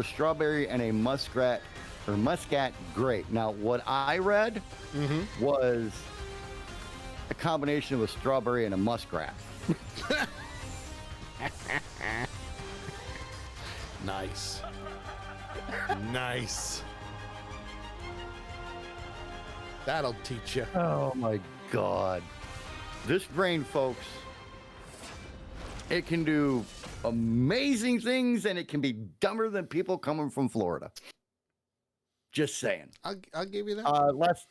strawberry and a muscat grape. Now, what I read was a combination of a strawberry and a muskrat. Nice. Nice. That'll teach you. Oh my God. This brain, folks, it can do amazing things and it can be dumber than people coming from Florida. Just saying. I'll give you that.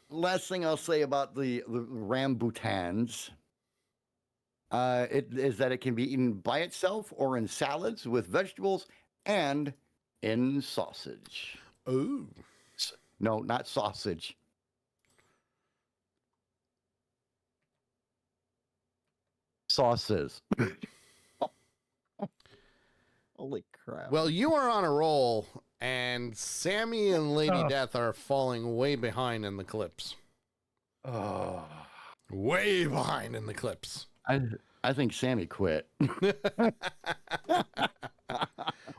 Last thing I'll say about the rambutans is that it can be eaten by itself or in salads with vegetables and in sausage. Ooh. No, not sausage. Sauces. Holy crap. Well, you are on a roll, and Sammy and Lady Death are falling way behind in the clips. Oh. Way behind in the clips. I think Sammy quit.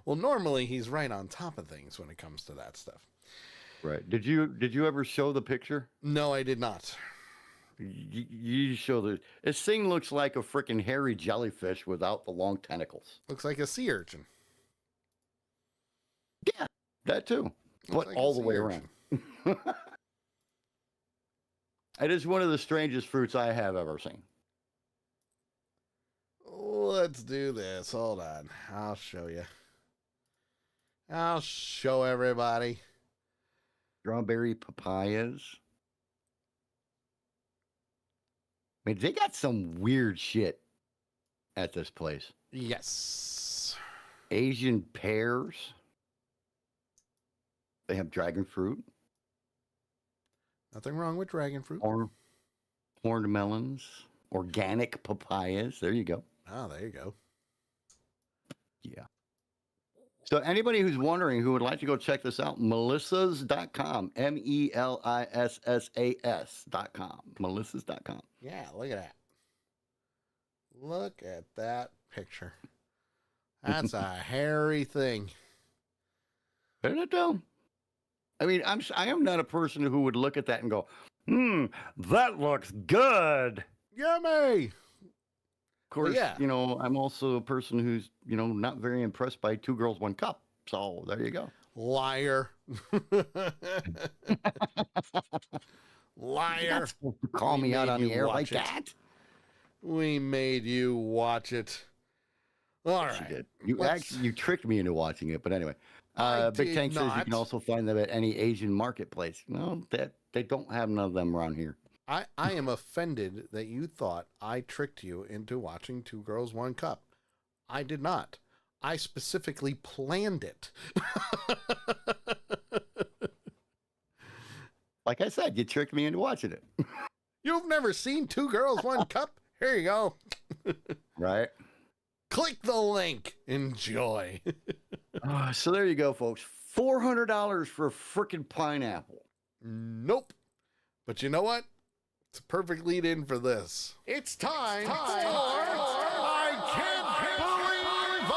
Well, normally he's right on top of things when it comes to that stuff. Right. Did you ever show the picture? No, I did not. You show this thing looks like a freaking hairy jellyfish without the long tentacles. Looks like a sea urchin. Yeah, that too. But like all the way around. It is one of the strangest fruits I have ever seen. Let's do this. Hold on. I'll show you. I'll show everybody. Strawberry papayas. I mean, they got some weird shit at this place. Yes. Asian pears. They have dragon fruit. Nothing wrong with dragon fruit. Horned melons. Organic papayas. There you go. Oh, there you go. Yeah. So anybody who's wondering, who would like to go check this out, melissas.com. MELISSAS.com. Melissas.com. Yeah, look at that. Look at that picture. That's a hairy thing. Isn't it though? I mean, I am not a person who would look at that and go, that looks good. Yummy. Of course, I'm also a person who's, not very impressed by 2 girls, 1 cup. So there you go. Liar. Liar. You're not supposed to call me out on the air like that. We made you watch it. All right. You did. You tricked me into watching it, but anyway. Big Tank says you can also find them at any Asian marketplace. No, they don't have none of them around here. I am offended that you thought I tricked you into watching Two Girls, One Cup. I did not. I specifically planned it. Like I said, you tricked me into watching it. You've never seen Two Girls, One Cup? Here you go. Right. Click the link. Enjoy. So there you go, folks. $400 for a frickin' pineapple. Nope. But you know what? It's a perfect lead in for this. It's time for I Can't Believe I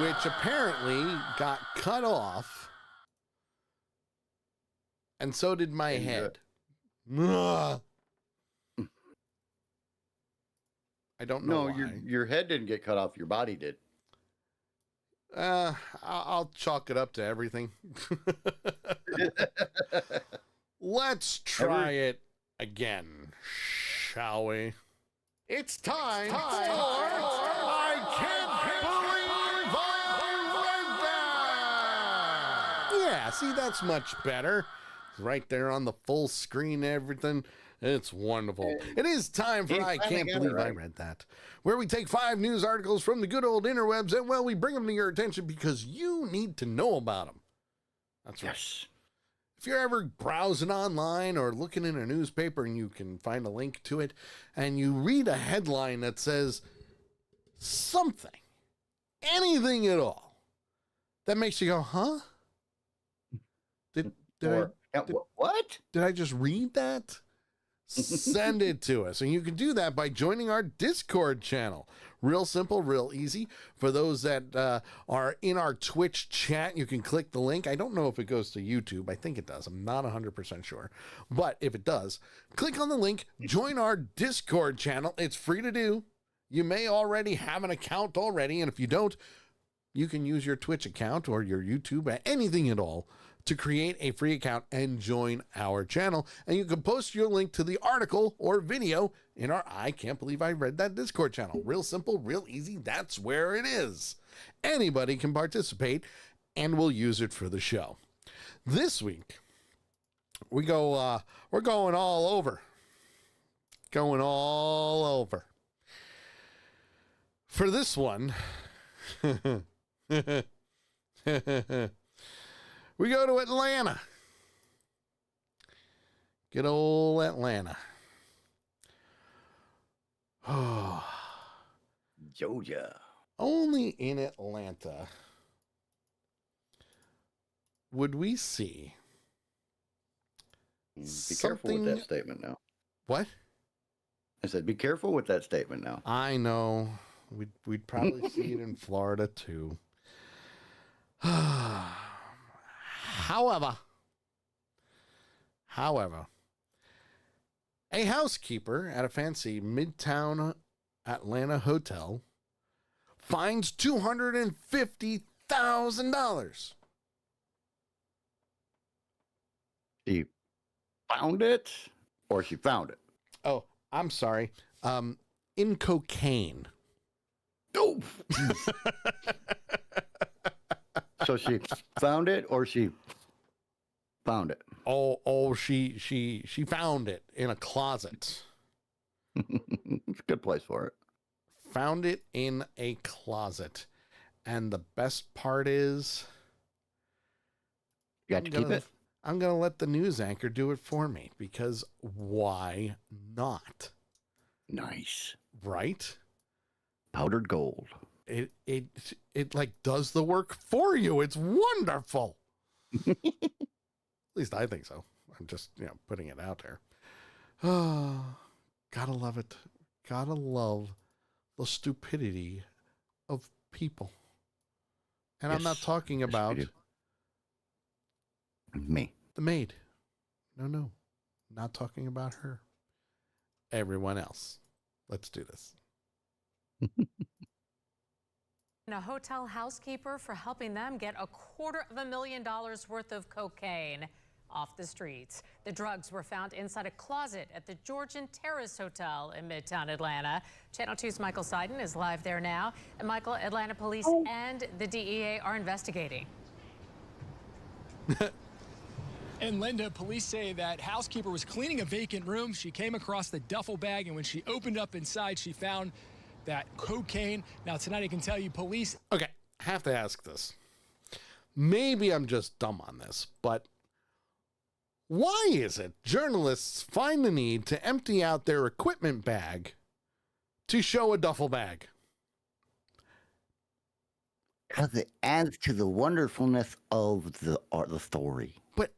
Read That! Which apparently got cut off. And so did my head. Ugh. I don't know why. Your head didn't get cut off. Your body did. I'll chalk it up to everything. Let's try it again, shall we? It's time for I Can't Believe I Read That! Yeah, see, that's much better. It's right there on the full screen, everything. It's wonderful. It is time for I Can't Believe I Read That, where we take 5 news articles from the good old interwebs and, well, we bring them to your attention because you need to know about them. That's right. Yes. If you're ever browsing online or looking in a newspaper and you can find a link to it and you read a headline that says something, anything at all, that makes you go, huh? What? Did I just read that? Send it to us. And you can do that by joining our Discord channel. Real simple, real easy. For those that are in our Twitch chat, you can click the link. I don't know if it goes to YouTube. I think it does. I'm not 100% sure. But if it does, click on the link, join our Discord channel. It's free to do. You may already have an account already. And if you don't, you can use your Twitch account or your YouTube, anything at all, to create a free account and join our channel. And you can post your link to the article or video in our I Can't Believe I Read That Discord channel. Real simple, real easy. That's where it is. Anybody can participate and we'll use it for the show. This week, we're going all over. Going all over. For this one, we go to Atlanta. Good old Atlanta. Oh, Georgia. Only in Atlanta would we see Be careful with that statement now. What? I said, be careful with that statement now. I know. We'd probably see it in Florida too. However, a housekeeper at a fancy Midtown Atlanta hotel finds $250,000. She found it, or she found it? Oh, I'm sorry. In cocaine. Oh. So she found it, or she found it? Oh, she found it in a closet. It's a good place for it. Found it in a closet. And the best part is, you got to keep it? I'm going to let the news anchor do it for me, because why not? Nice. Right? Powdered gold. It like does the work for you. It's wonderful. At least I think so. I'm just, putting it out there. Oh, gotta love it. Gotta love the stupidity of people. And yes, I'm not talking about me. The maid. No. Not talking about her. Everyone else. Let's do this. A hotel housekeeper for helping them get $250,000 worth of cocaine. off the streets. The drugs were found inside a closet at the Georgian Terrace Hotel in Midtown Atlanta. Channel 2's Michael Seiden is live there now. And Michael, Atlanta police and the DEA are investigating. And Linda, police say that housekeeper was cleaning a vacant room. She came across the duffel bag, and when she opened up inside, she found that cocaine. Now, tonight I can tell you police... Okay, have to ask this. Maybe I'm just dumb on this, but why is it journalists find the need to empty out their equipment bag to show a duffel bag? Because it adds to the wonderfulness of the story. But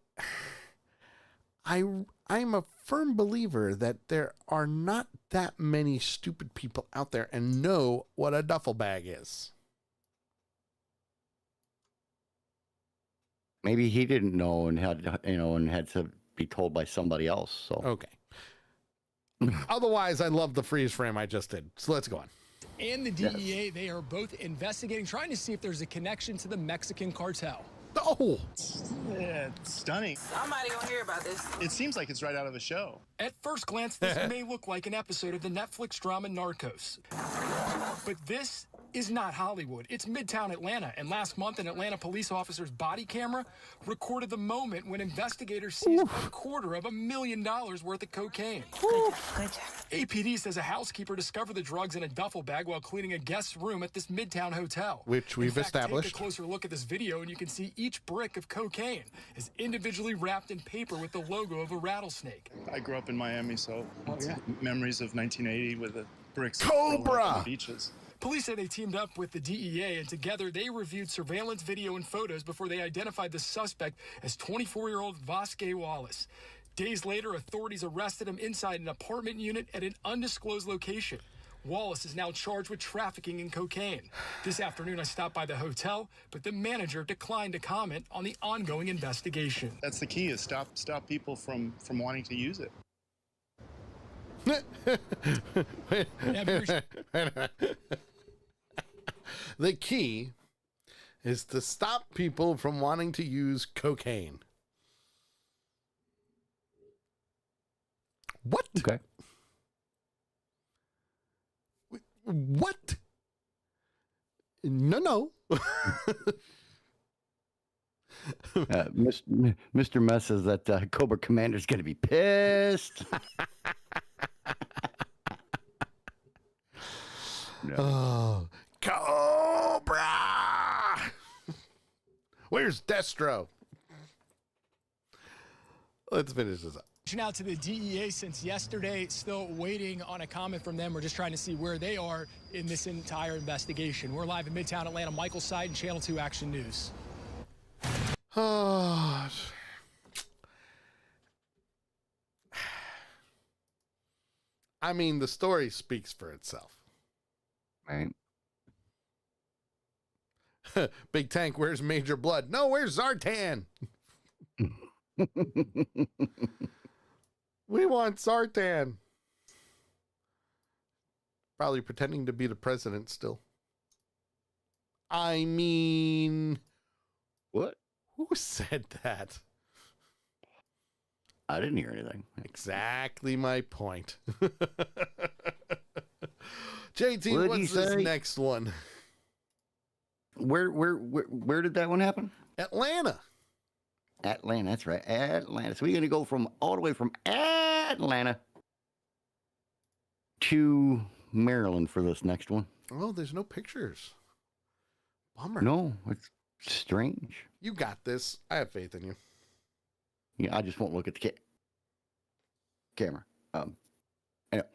I'm a firm believer that there are not that many stupid people out there and know what a duffel bag is. Maybe he didn't know and had to be told by somebody else. So okay. Otherwise, I love the freeze frame I just did. So let's go on. And the DEA, they are both investigating, trying to see if there's a connection to the Mexican cartel. Oh! Yeah, it's stunning. Somebody gonna hear about this. It seems like it's right out of a show. At first glance, this may look like an episode of the Netflix drama Narcos. But this is not Hollywood. It's Midtown Atlanta. And last month, an Atlanta police officer's body camera recorded the moment when investigators seized $250,000 worth of cocaine. APD says a housekeeper discovered the drugs in a duffel bag while cleaning a guest's room at this Midtown hotel. Which we've established. Take a closer look at this video, and you can see each brick of cocaine is individually wrapped in paper with the logo of a rattlesnake. I grew up in Miami, so memories of 1980 with the bricks Cobra on the beaches. Police say they teamed up with the DEA, and together they reviewed surveillance video and photos before they identified the suspect as 24-year-old Vasquez Wallace. Days later, authorities arrested him inside an apartment unit at an undisclosed location. Wallace is now charged with trafficking in cocaine. This afternoon, I stopped by the hotel, but the manager declined to comment on the ongoing investigation. That's the key, is stop people from wanting to use it. The key is to stop people from wanting to use cocaine. What? Okay. What? No. Mr. Mess says that Cobra Commander's going to be pissed. No. Oh, Cobra! Where's Destro? Let's finish this up. Reaching out to the DEA since yesterday, still waiting on a comment from them. We're just trying to see where they are in this entire investigation. We're live in Midtown Atlanta. Michael Seiden, Channel 2 Action News. Oh. I mean, the story speaks for itself. Right. Big Tank, where's Major Blood? No, where's Zartan? We want Zartan. Probably pretending to be the president still. I mean... What? Who said that? I didn't hear anything. Exactly my point. JT, what's this next one? Where did that one happen? Atlanta. Atlanta, that's right. Atlanta. So we're going to go all the way from Atlanta to Maryland for this next one. Oh, there's no pictures. Bummer. No, it's strange. You got this. I have faith in you. Yeah, I just won't look at the camera. Anyway.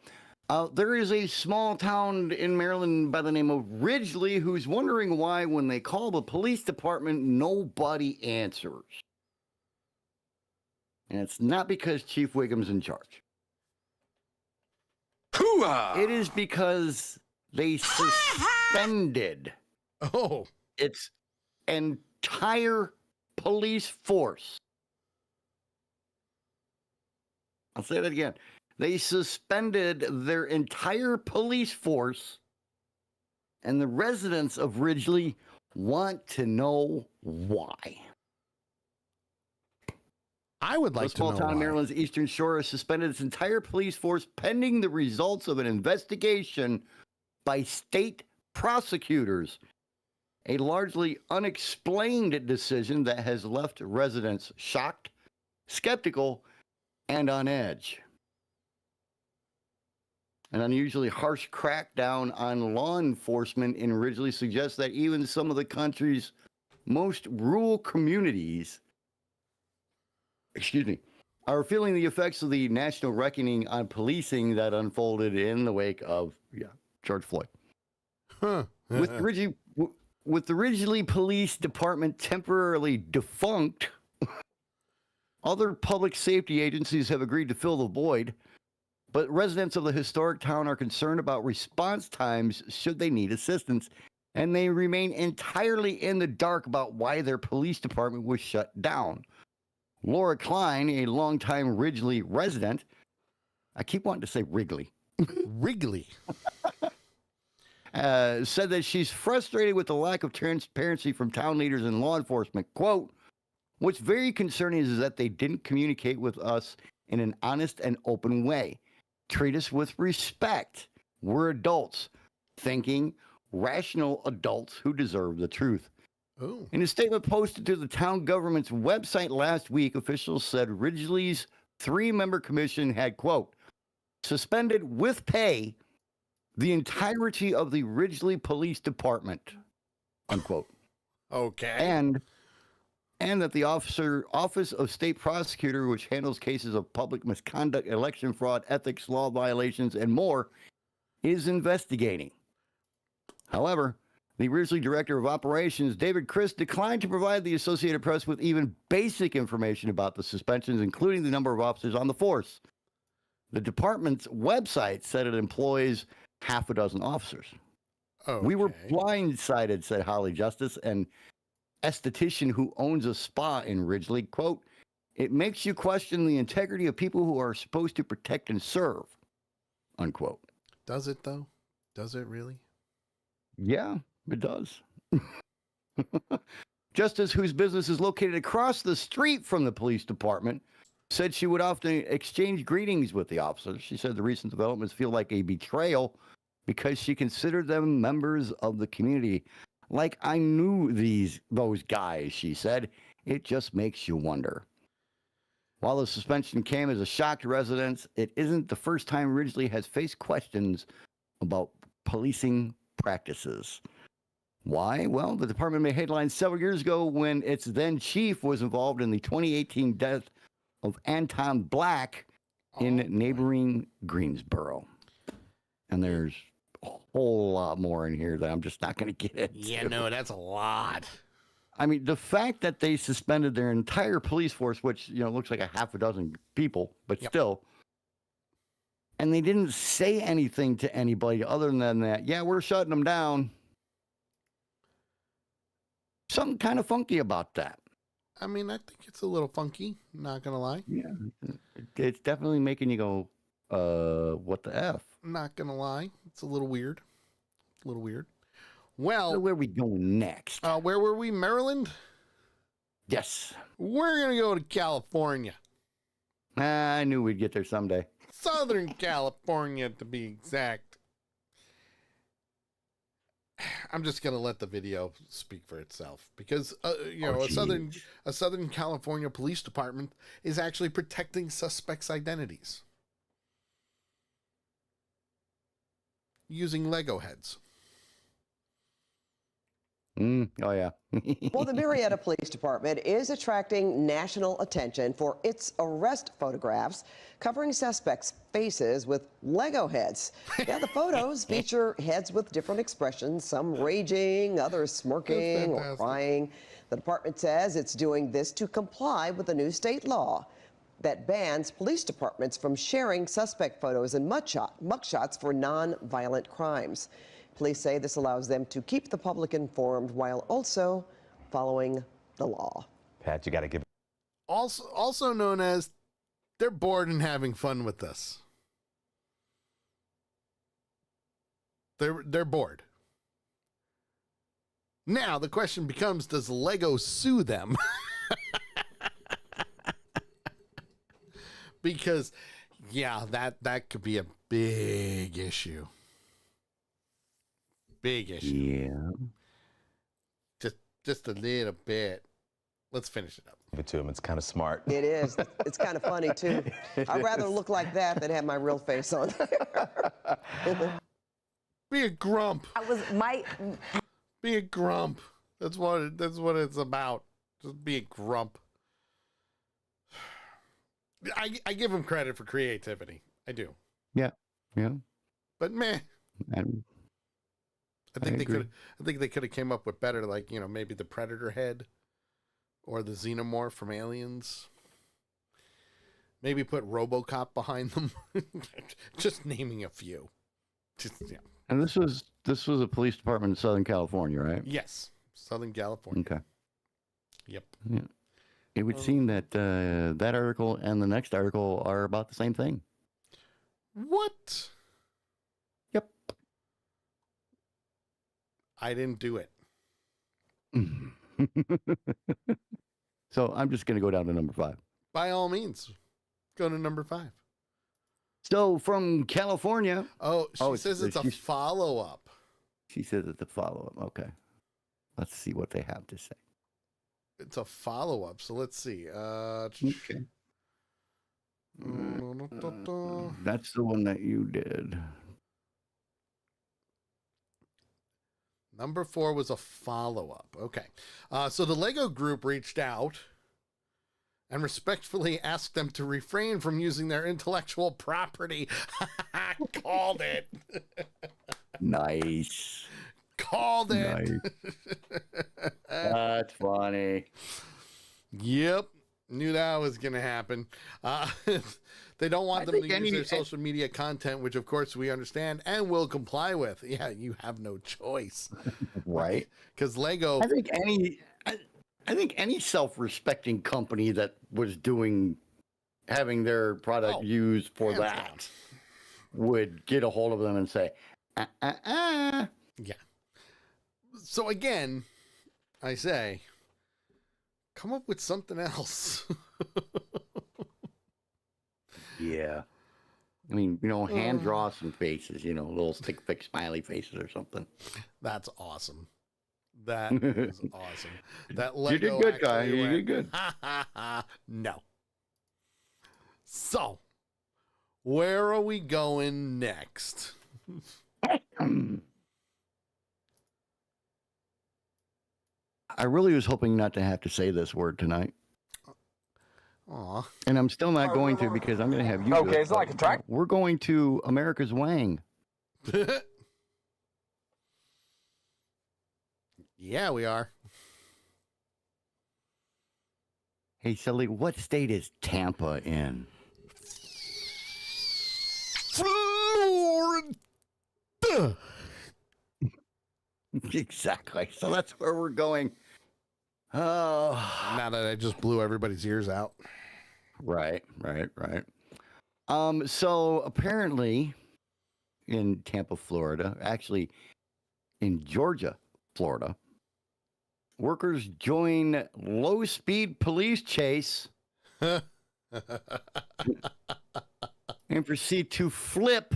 There is a small town in Maryland by the name of Ridgely who's wondering why when they call the police department, nobody answers. And it's not because Chief Wiggum's in charge. Hoo-ah! It is because they suspended its entire police force. I'll say that again. They suspended their entire police force, and the residents of Ridgely want to know why. I would like a small to know town in why. Maryland's Eastern Shore has suspended its entire police force pending the results of an investigation by state prosecutors. A largely unexplained decision that has left residents shocked, skeptical, and on edge. An unusually harsh crackdown on law enforcement in Ridgely suggests that even some of the country's most rural communities, are feeling the effects of the national reckoning on policing that unfolded in the wake of George Floyd. With the Ridgely Police Department temporarily defunct, other public safety agencies have agreed to fill the void, but residents of the historic town are concerned about response times should they need assistance, and they remain entirely in the dark about why their police department was shut down. Laura Klein, a longtime Ridgely resident, I keep wanting to say Wrigley. Wrigley. Said that she's frustrated with the lack of transparency from town leaders and law enforcement. Quote, what's very concerning is that they didn't communicate with us in an honest and open way. Treat us with respect. We're adults, thinking, rational adults who deserve the truth. Ooh. In a statement posted to the town government's website last week, officials said Ridgely's 3-member commission had, quote, suspended with pay the entirety of the Ridgely Police Department, unquote. Okay. And that the Office of State Prosecutor, which handles cases of public misconduct, election fraud, ethics, law violations, and more, is investigating. However, the Ridgely Director of Operations, David Christ, declined to provide the Associated Press with even basic information about the suspensions, including the number of officers on the force. The department's website said it employs half a dozen officers. Okay. We were blindsided, said Holly Justice, an esthetician who owns a spa in Ridgely. Quote, it makes you question the integrity of people who are supposed to protect and serve, unquote. Does it, though? Does it really? Yeah, it does. Justice, whose business is located across the street from the police department, said she would often exchange greetings with the officers. She said the recent developments feel like a betrayal because she considered them members of the community. Like I knew those guys, she said. It just makes you wonder. While the suspension came as a shock to residents, it isn't the first time Ridgely has faced questions about policing practices. Why? Well, the department made headlines several years ago when its then chief was involved in the 2018 death of Anton Black in neighboring Greensboro. And there's a whole lot more in here that I'm just not going to get into. Yeah, no, that's a lot. I mean, the fact that they suspended their entire police force, which, looks like a half a dozen people, but still, and they didn't say anything to anybody other than that, yeah, we're shutting them down. Something kind of funky about that. I mean, I think it's a little funky, not going to lie. Yeah, it's definitely making you go, what the F? Not going to lie. It's a little weird. A little weird. Well, so where are we going next? Where were we? Maryland? Yes. We're going to go to California. I knew we'd get there someday. Southern California, to be exact. I'm just going to let the video speak for itself because, a Southern California police department is actually protecting suspects' identities using Lego heads. Oh, yeah. Well, the Marietta Police Department is attracting national attention for its arrest photographs covering suspects' faces with Lego heads. Yeah, the photos feature heads with different expressions, some raging, others smirking or crying. The department says it's doing this to comply with a new state law that bans police departments from sharing suspect photos and mugshots for non-violent crimes. Police say this allows them to keep the public informed while also following the law. Pat, you got to give. Also known as they're bored and having fun with this. They're bored. Now the question becomes, does Lego sue them? Because, yeah, that could be a big issue. Big issue. Yeah. Just a little bit. Let's finish it up. Give it to him. It's kind of smart. It is. It's kind of funny, too. I'd rather look like that than have my real face on. Be a grump. That was my... Be a grump. That's what it's about. Just be a grump. I give him credit for creativity. I do. Yeah. But meh. I think agree. they could have came up with better, like, maybe the Predator head or the Xenomorph from Aliens. Maybe put RoboCop behind them. Just naming a few. And this was a police department in Southern California, right? Yes, Southern California. Okay. Yep. Yeah. It would seem that that article and the next article are about the same thing. What? Yep. I didn't do it. So I'm just going to go down to number 5. By all means, go to number 5. So from California. She says it's a follow-up. She says it's a follow-up. Okay. Let's see what they have to say. It's a follow-up, so let's see. Okay. That's the one that you did. Number 4 was a follow-up. Okay. So the Lego group reached out and respectfully asked them to refrain from using their intellectual property. Called it. Nice. Called it. Nice. That's funny. Yep. Knew that was going to happen. They don't want them to use their social media content, which of course we understand and will comply with. Yeah, you have no choice. Right. Because Lego. I think any self-respecting company that was having their product used for that would get a hold of them and say, Yeah. So again, I say, come up with something else. Yeah. I mean, hand draw some faces, little stick fix smiley faces or something. That's awesome. That is awesome. That Lego you did good, guy. You did good. No. So, where are we going next? I really was hoping not to have to say this word tonight. Aw. And I'm still not going to because I'm going to have you. Okay, it's like a track. We're going to America's Wang. Yeah, we are. Hey, Sully, what state is Tampa in? Florida. Exactly. So that's where we're going. Oh. Now that I just blew everybody's ears out. Right. So apparently in Tampa, Florida, actually in Georgia, Florida, workers join low-speed police chase and proceed to flip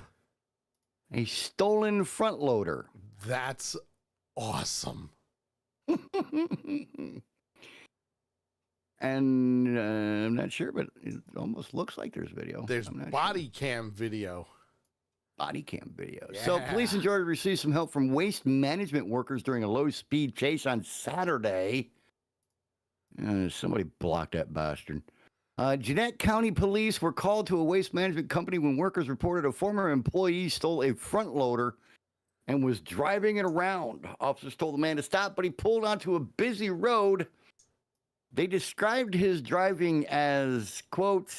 a stolen front loader. That's awesome. And I'm not sure, but it almost looks like there's video. There's body cam video. Body cam video. Yeah. So police in Georgia received some help from waste management workers during a low-speed chase on Saturday. Somebody blocked that bastard. Gwinnett County Police were called to a waste management company when workers reported a former employee stole a front loader and was driving it around. Officers told the man to stop, but he pulled onto a busy road. They described his driving as, quote,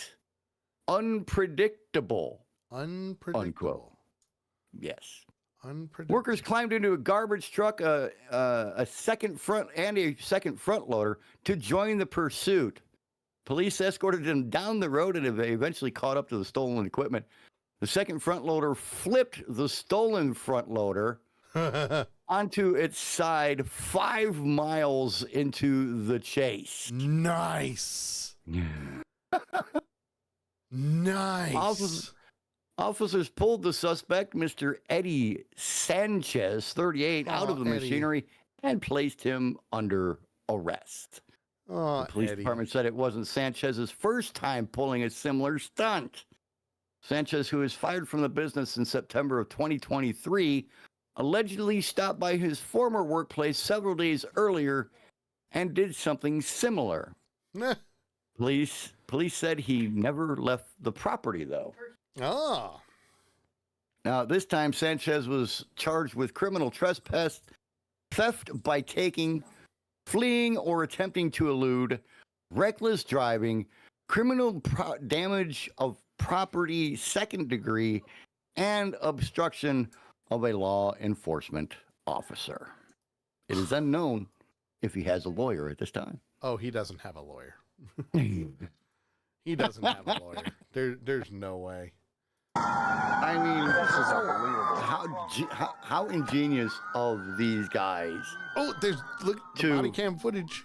unpredictable. Unpredictable. Unquote. Yes. Unpredictable. Workers climbed into a garbage truck, a second front loader to join the pursuit. Police escorted them down the road and eventually caught up to the stolen equipment. The second front loader flipped the stolen front loader onto its side 5 miles into the chase. Nice. Nice. Officers pulled the suspect, Mr. Eddie Sanchez, 38, out of the machinery and placed him under arrest. The police department said it wasn't Sanchez's first time pulling a similar stunt. Sanchez, who was fired from the business in September of 2023, allegedly stopped by his former workplace several days earlier and did something similar. Police said he never left the property, though. Oh. Now, this time, Sanchez was charged with criminal trespass, theft by taking, fleeing or attempting to elude, reckless driving, criminal damage of property second degree, and obstruction of a law enforcement officer. It is unknown if he has a lawyer at this time. Oh, he doesn't have a lawyer. He doesn't have a lawyer. There's no way. I mean, this is unbelievable. How ingenious of these guys. Oh, look the body cam footage.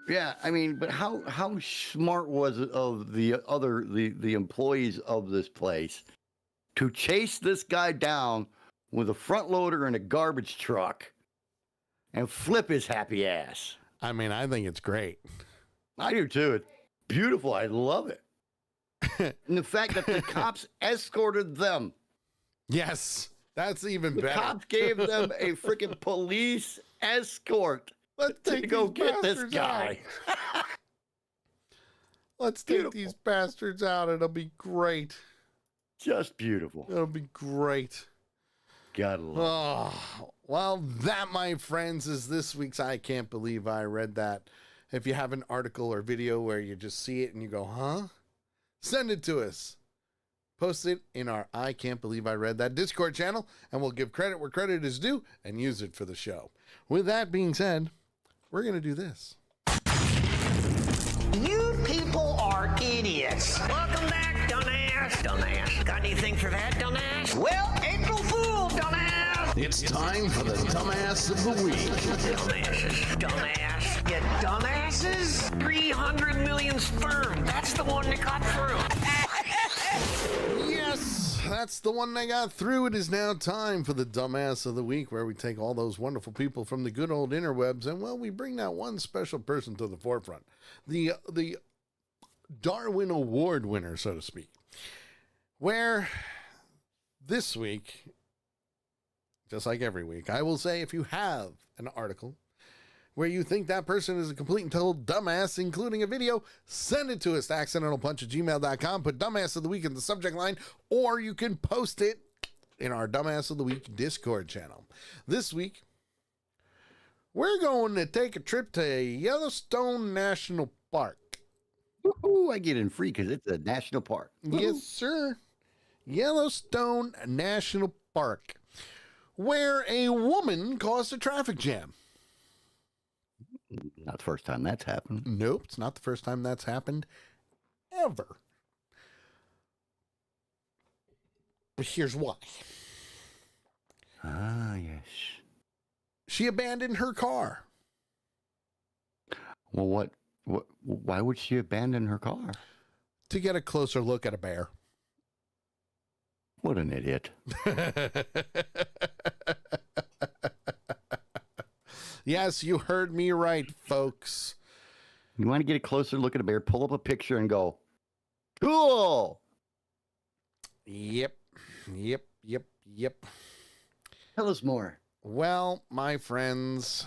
Yeah, I mean, but how smart was it of the employees of this place to chase this guy down with a front loader and a garbage truck and flip his happy ass? I mean, I think it's great. I do too. It's beautiful. I love it. And the fact that the cops escorted them. Yes, that's even better. The cops gave them a freaking police escort. Let's to go get this guy. Let's take these bastards out. It'll be great. Just beautiful. It'll be great. Gotta love it. Well, that, my friends, is this week's I Can't Believe I Read That. If you have an article or video where you just see it and you go, huh? Send it to us. Post it in our I Can't Believe I Read That Discord channel, and we'll give credit where credit is due and use it for the show. With that being said, we're going to do this. You people are idiots. Welcome back, dumbass. Dumbass. Got anything for that, dumbass? Well, April Fool, dumbass. It's time for the Dumbass of the Week. Dumbasses. Dumbass. You dumbasses? 300 million sperm. That's the one that got through. Yes, that's the one that got through. It is now time for the Dumbass of the Week, where we take all those wonderful people from the good old interwebs and, well, we bring that one special person to the forefront. The Darwin Award winner, so to speak. Where this week, just like every week, I will say if you have an article where you think that person is a complete and total dumbass, including a video, send it to us to accidentalpunch@gmail.com. Put Dumbass of the Week in the subject line, or you can post it in our Dumbass of the Week Discord channel. This week, we're going to take a trip to Yellowstone National Park. Woohoo, I get in free because it's a national park. Yes, sir. Yellowstone National Park, where a woman caused a traffic jam. Not the first time that's happened. Nope, it's not the first time that's happened ever. But here's why. Ah, yes. She abandoned her car. Well, why would she abandon her car? To get a closer look at a bear. What an idiot. Yes, you heard me right, folks. You want to get a closer look at a bear, pull up a picture and go, cool. Yep. Tell us more. Well, my friends,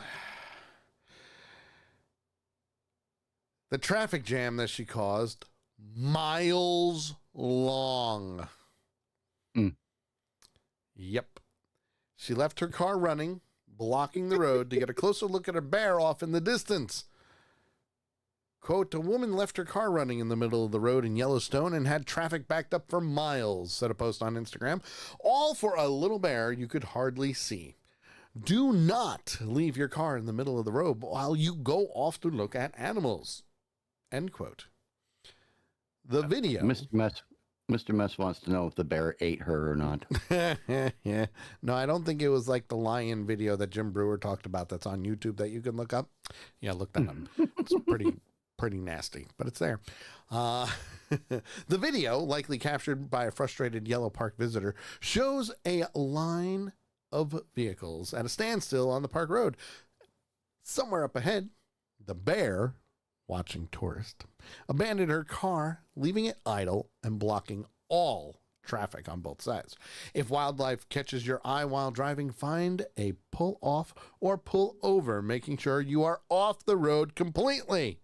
the traffic jam that she caused, miles long. Yep. She left her car running, blocking the road to get a closer look at a bear off in the distance. Quote, a woman left her car running in the middle of the road in Yellowstone and had traffic backed up for miles, said a post on Instagram, all for a little bear you could hardly see. Do not leave your car in the middle of the road while you go off to look at animals. End quote. The video. Mr. Mess wants to know if the bear ate her or not. Yeah. No, I don't think it was like the lion video that Jim Brewer talked about that's on YouTube that you can look up. Yeah, look that up. It's pretty pretty nasty, but it's there. The video, likely captured by a frustrated Yellow Park visitor, shows a line of vehicles at a standstill on the park road. Somewhere up ahead, the bear, watching tourist, abandoned her car, leaving it idle and blocking all traffic on both sides. If wildlife catches your eye while driving, find a pull off or pull over, making sure you are off the road completely.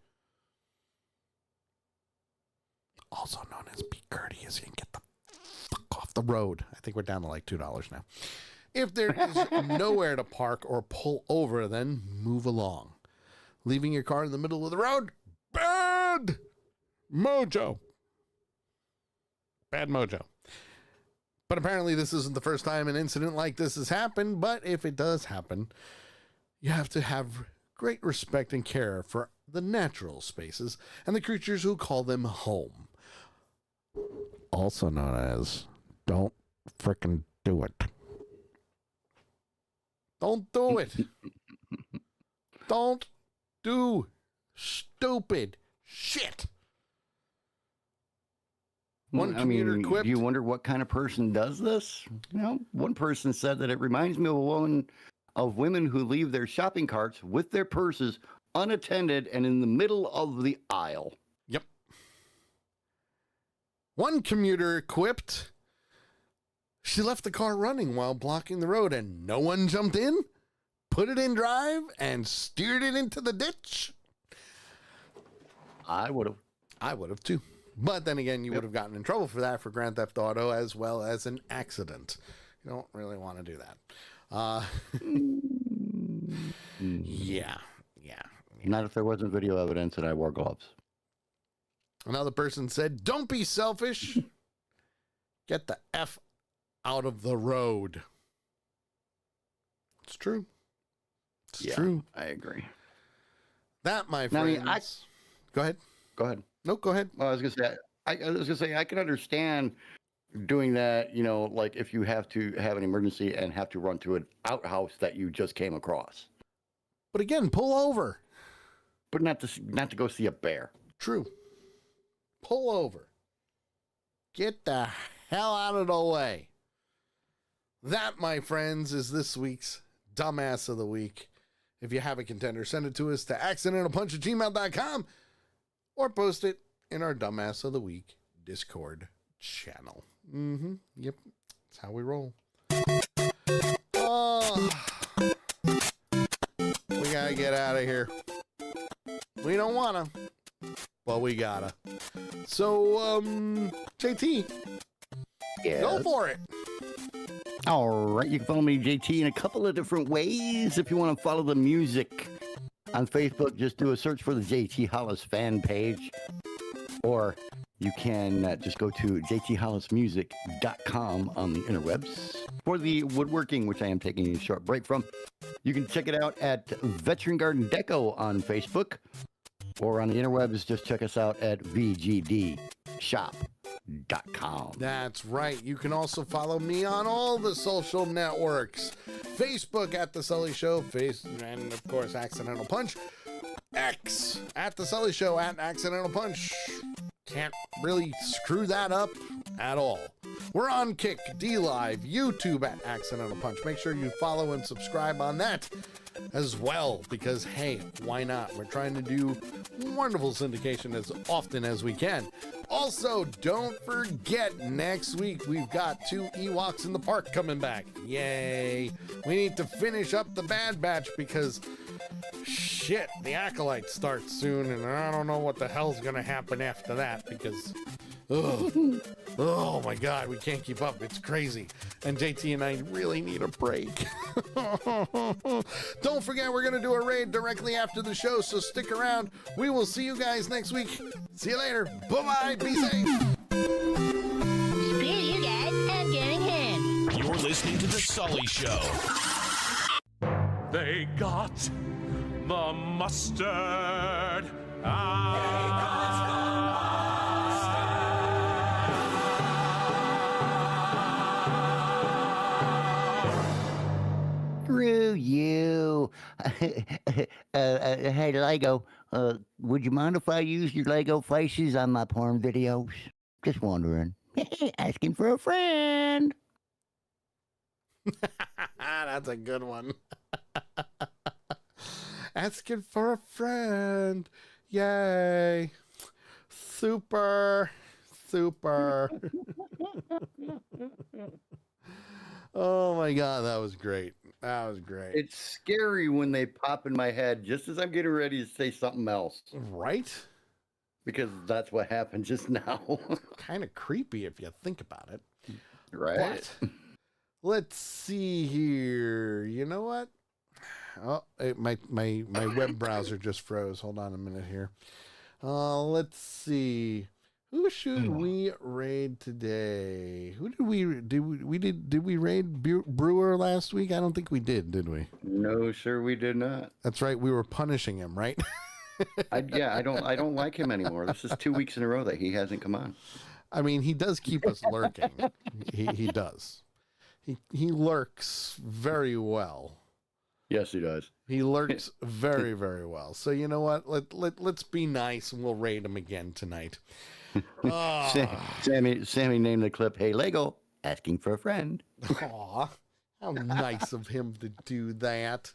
Also known as be courteous and get the fuck off the road. I think we're down to like $2 now. If there is nowhere to park or pull over, then move along. Leaving your car in the middle of the road? Bad mojo. Bad mojo. But apparently this isn't the first time an incident like this has happened, but if it does happen, you have to have great respect and care for the natural spaces and the creatures who call them home. Also known as, don't frickin' do it. Don't do it. Don't do stupid shit. One commuter quipped. Do you wonder what kind of person does this? You know, one person said that it reminds me of women who leave their shopping carts with their purses unattended and in the middle of the aisle. Yep. One commuter quipped, she left the car running while blocking the road and no one jumped in, put it in drive, and steered it into the ditch. I would have. I would have too. But then again, you would have gotten in trouble for that for Grand Theft Auto as well as an accident. You don't really want to do that. Yeah. Not if there wasn't video evidence and I wore gloves. Another person said, don't be selfish. Get the F out of the road. It's true. It's true. I agree. That, my friends. Go ahead. Go ahead. No, go ahead. Well, I was gonna say I can understand doing that. You know, like if you have to have an emergency and have to run to an outhouse that you just came across. But again, pull over. But not to go see a bear. True. Pull over. Get the hell out of the way. That, my friends, is this week's Dumbass of the Week. If you have a contender, send it to us to accidentalpunch@gmail.com or post it in our Dumbass of the Week Discord channel. Yep. That's how we roll. Oh, we gotta get out of here. We don't wanna, but we gotta. So, JT, go for it. All right, you can follow me, JT, in a couple of different ways. If you want to follow the music on Facebook, just do a search for the JT Hollis fan page. Or you can just go to jthollismusic.com on the interwebs. For the woodworking, which I am taking a short break from, you can check it out at Veteran Garden Deco on Facebook. Or on the interwebs, just check us out at vgdshop.com. That's right. You can also follow me on all the social networks. Facebook at The Sully Show, and of course, Accidental Punch. X at The Sully Show at Accidental Punch. Can't really screw that up at all. We're on Kick, D-Live, YouTube at Accidental Punch. Make sure you follow and subscribe on that as well, because hey, why not? We're trying to do wonderful syndication as often as we can. Also, don't forget, next week we've got 2 Ewoks in the Park coming back. Yay! We need to finish up the Bad Batch because shit, the Acolyte starts soon, and I don't know what the hell's gonna happen after that because oh my god, we can't keep up. It's crazy. And JT and I really need a break. Don't forget, we're gonna do a raid directly after the show, so stick around. We will see you guys next week. See you later. Bye-bye. Be safe. Screw you guys. I'm going home. You're listening to The Sully Show. They got the mustard. Screw you. Hey, Lego, Would you mind if I use your Lego faces on my porn videos? Just wondering. Asking for a friend. That's a good one. Asking for a friend. Yay. Super. Oh my God, that was great. That was great. It's scary when they pop in my head just as I'm getting ready to say something else. Right? Because that's what happened just now. Kind of creepy if you think about it. Right. But let's see here. You know what? Oh, my web browser just froze. Hold on a minute here. Let's see. Who should we raid today? Who did we raid Brewer last week? I don't think we did we? No, sir, we did not. That's right. We were punishing him, right? I don't like him anymore. This is 2 weeks in a row that he hasn't come on. I mean, he does keep us lurking. He does. He lurks very well. Yes, he does. He lurks very, very well. So you know what? Let's be nice and we'll raid him again tonight. Sammy named the clip, "Hey Lego, asking for a friend." Aw, how nice of him to do that.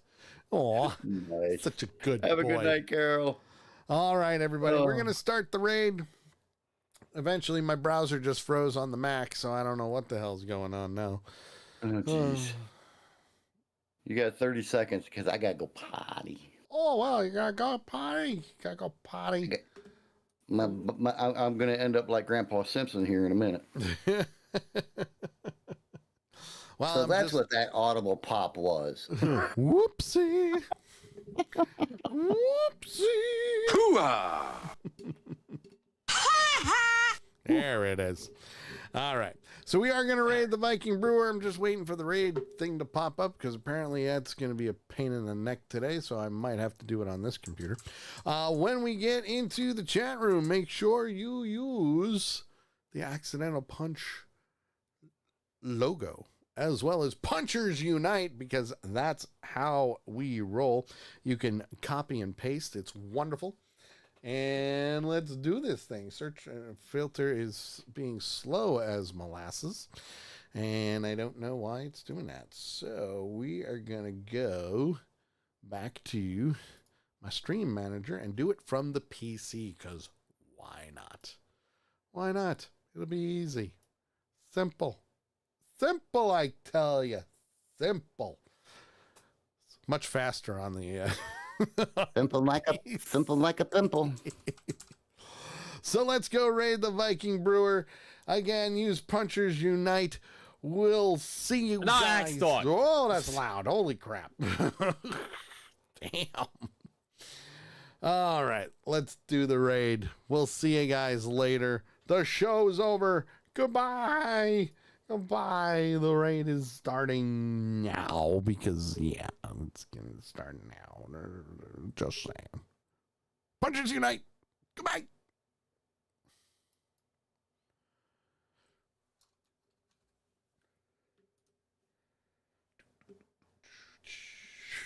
Aw, nice. Such a good Have boy. a good night, Carol. All right, everybody. We're going to start the raid. Eventually, my browser just froze on the Mac, so I don't know what the hell's going on now. Oh, jeez. You got 30 seconds because I got to go potty. Oh, well, you got to go potty. I'm going to end up like Grandpa Simpson here in a minute. Well, so that's what that audible pop was. Whoopsie. Hoo-ah. There it is. All right. So we are going to raid the Viking Brewer. I'm just waiting for the raid thing to pop up because apparently that's going to be a pain in the neck today. So I might have to do it on this computer. When we get into the chat room, make sure you use the Accidental Punch logo as well as Punchers Unite because that's how we roll. You can copy and paste. It's wonderful. And let's do this thing. Search filter is being slow as molasses. And I don't know why it's doing that. So we are going to go back to my stream manager and do it from the PC because why not? Why not? It'll be easy. Simple. Simple, I tell you. Simple. It's much faster on the... Simple like a pimple. So let's go raid the Viking Brewer. Again, use Punchers Unite. We'll see you guys. Oh, that's loud. Holy crap. Damn. All right, let's do the raid. We'll see you guys later. The show's over. Goodbye. Goodbye. The raid is starting now because, yeah, it's going to start now. Just saying. Punchers Unite. Goodbye.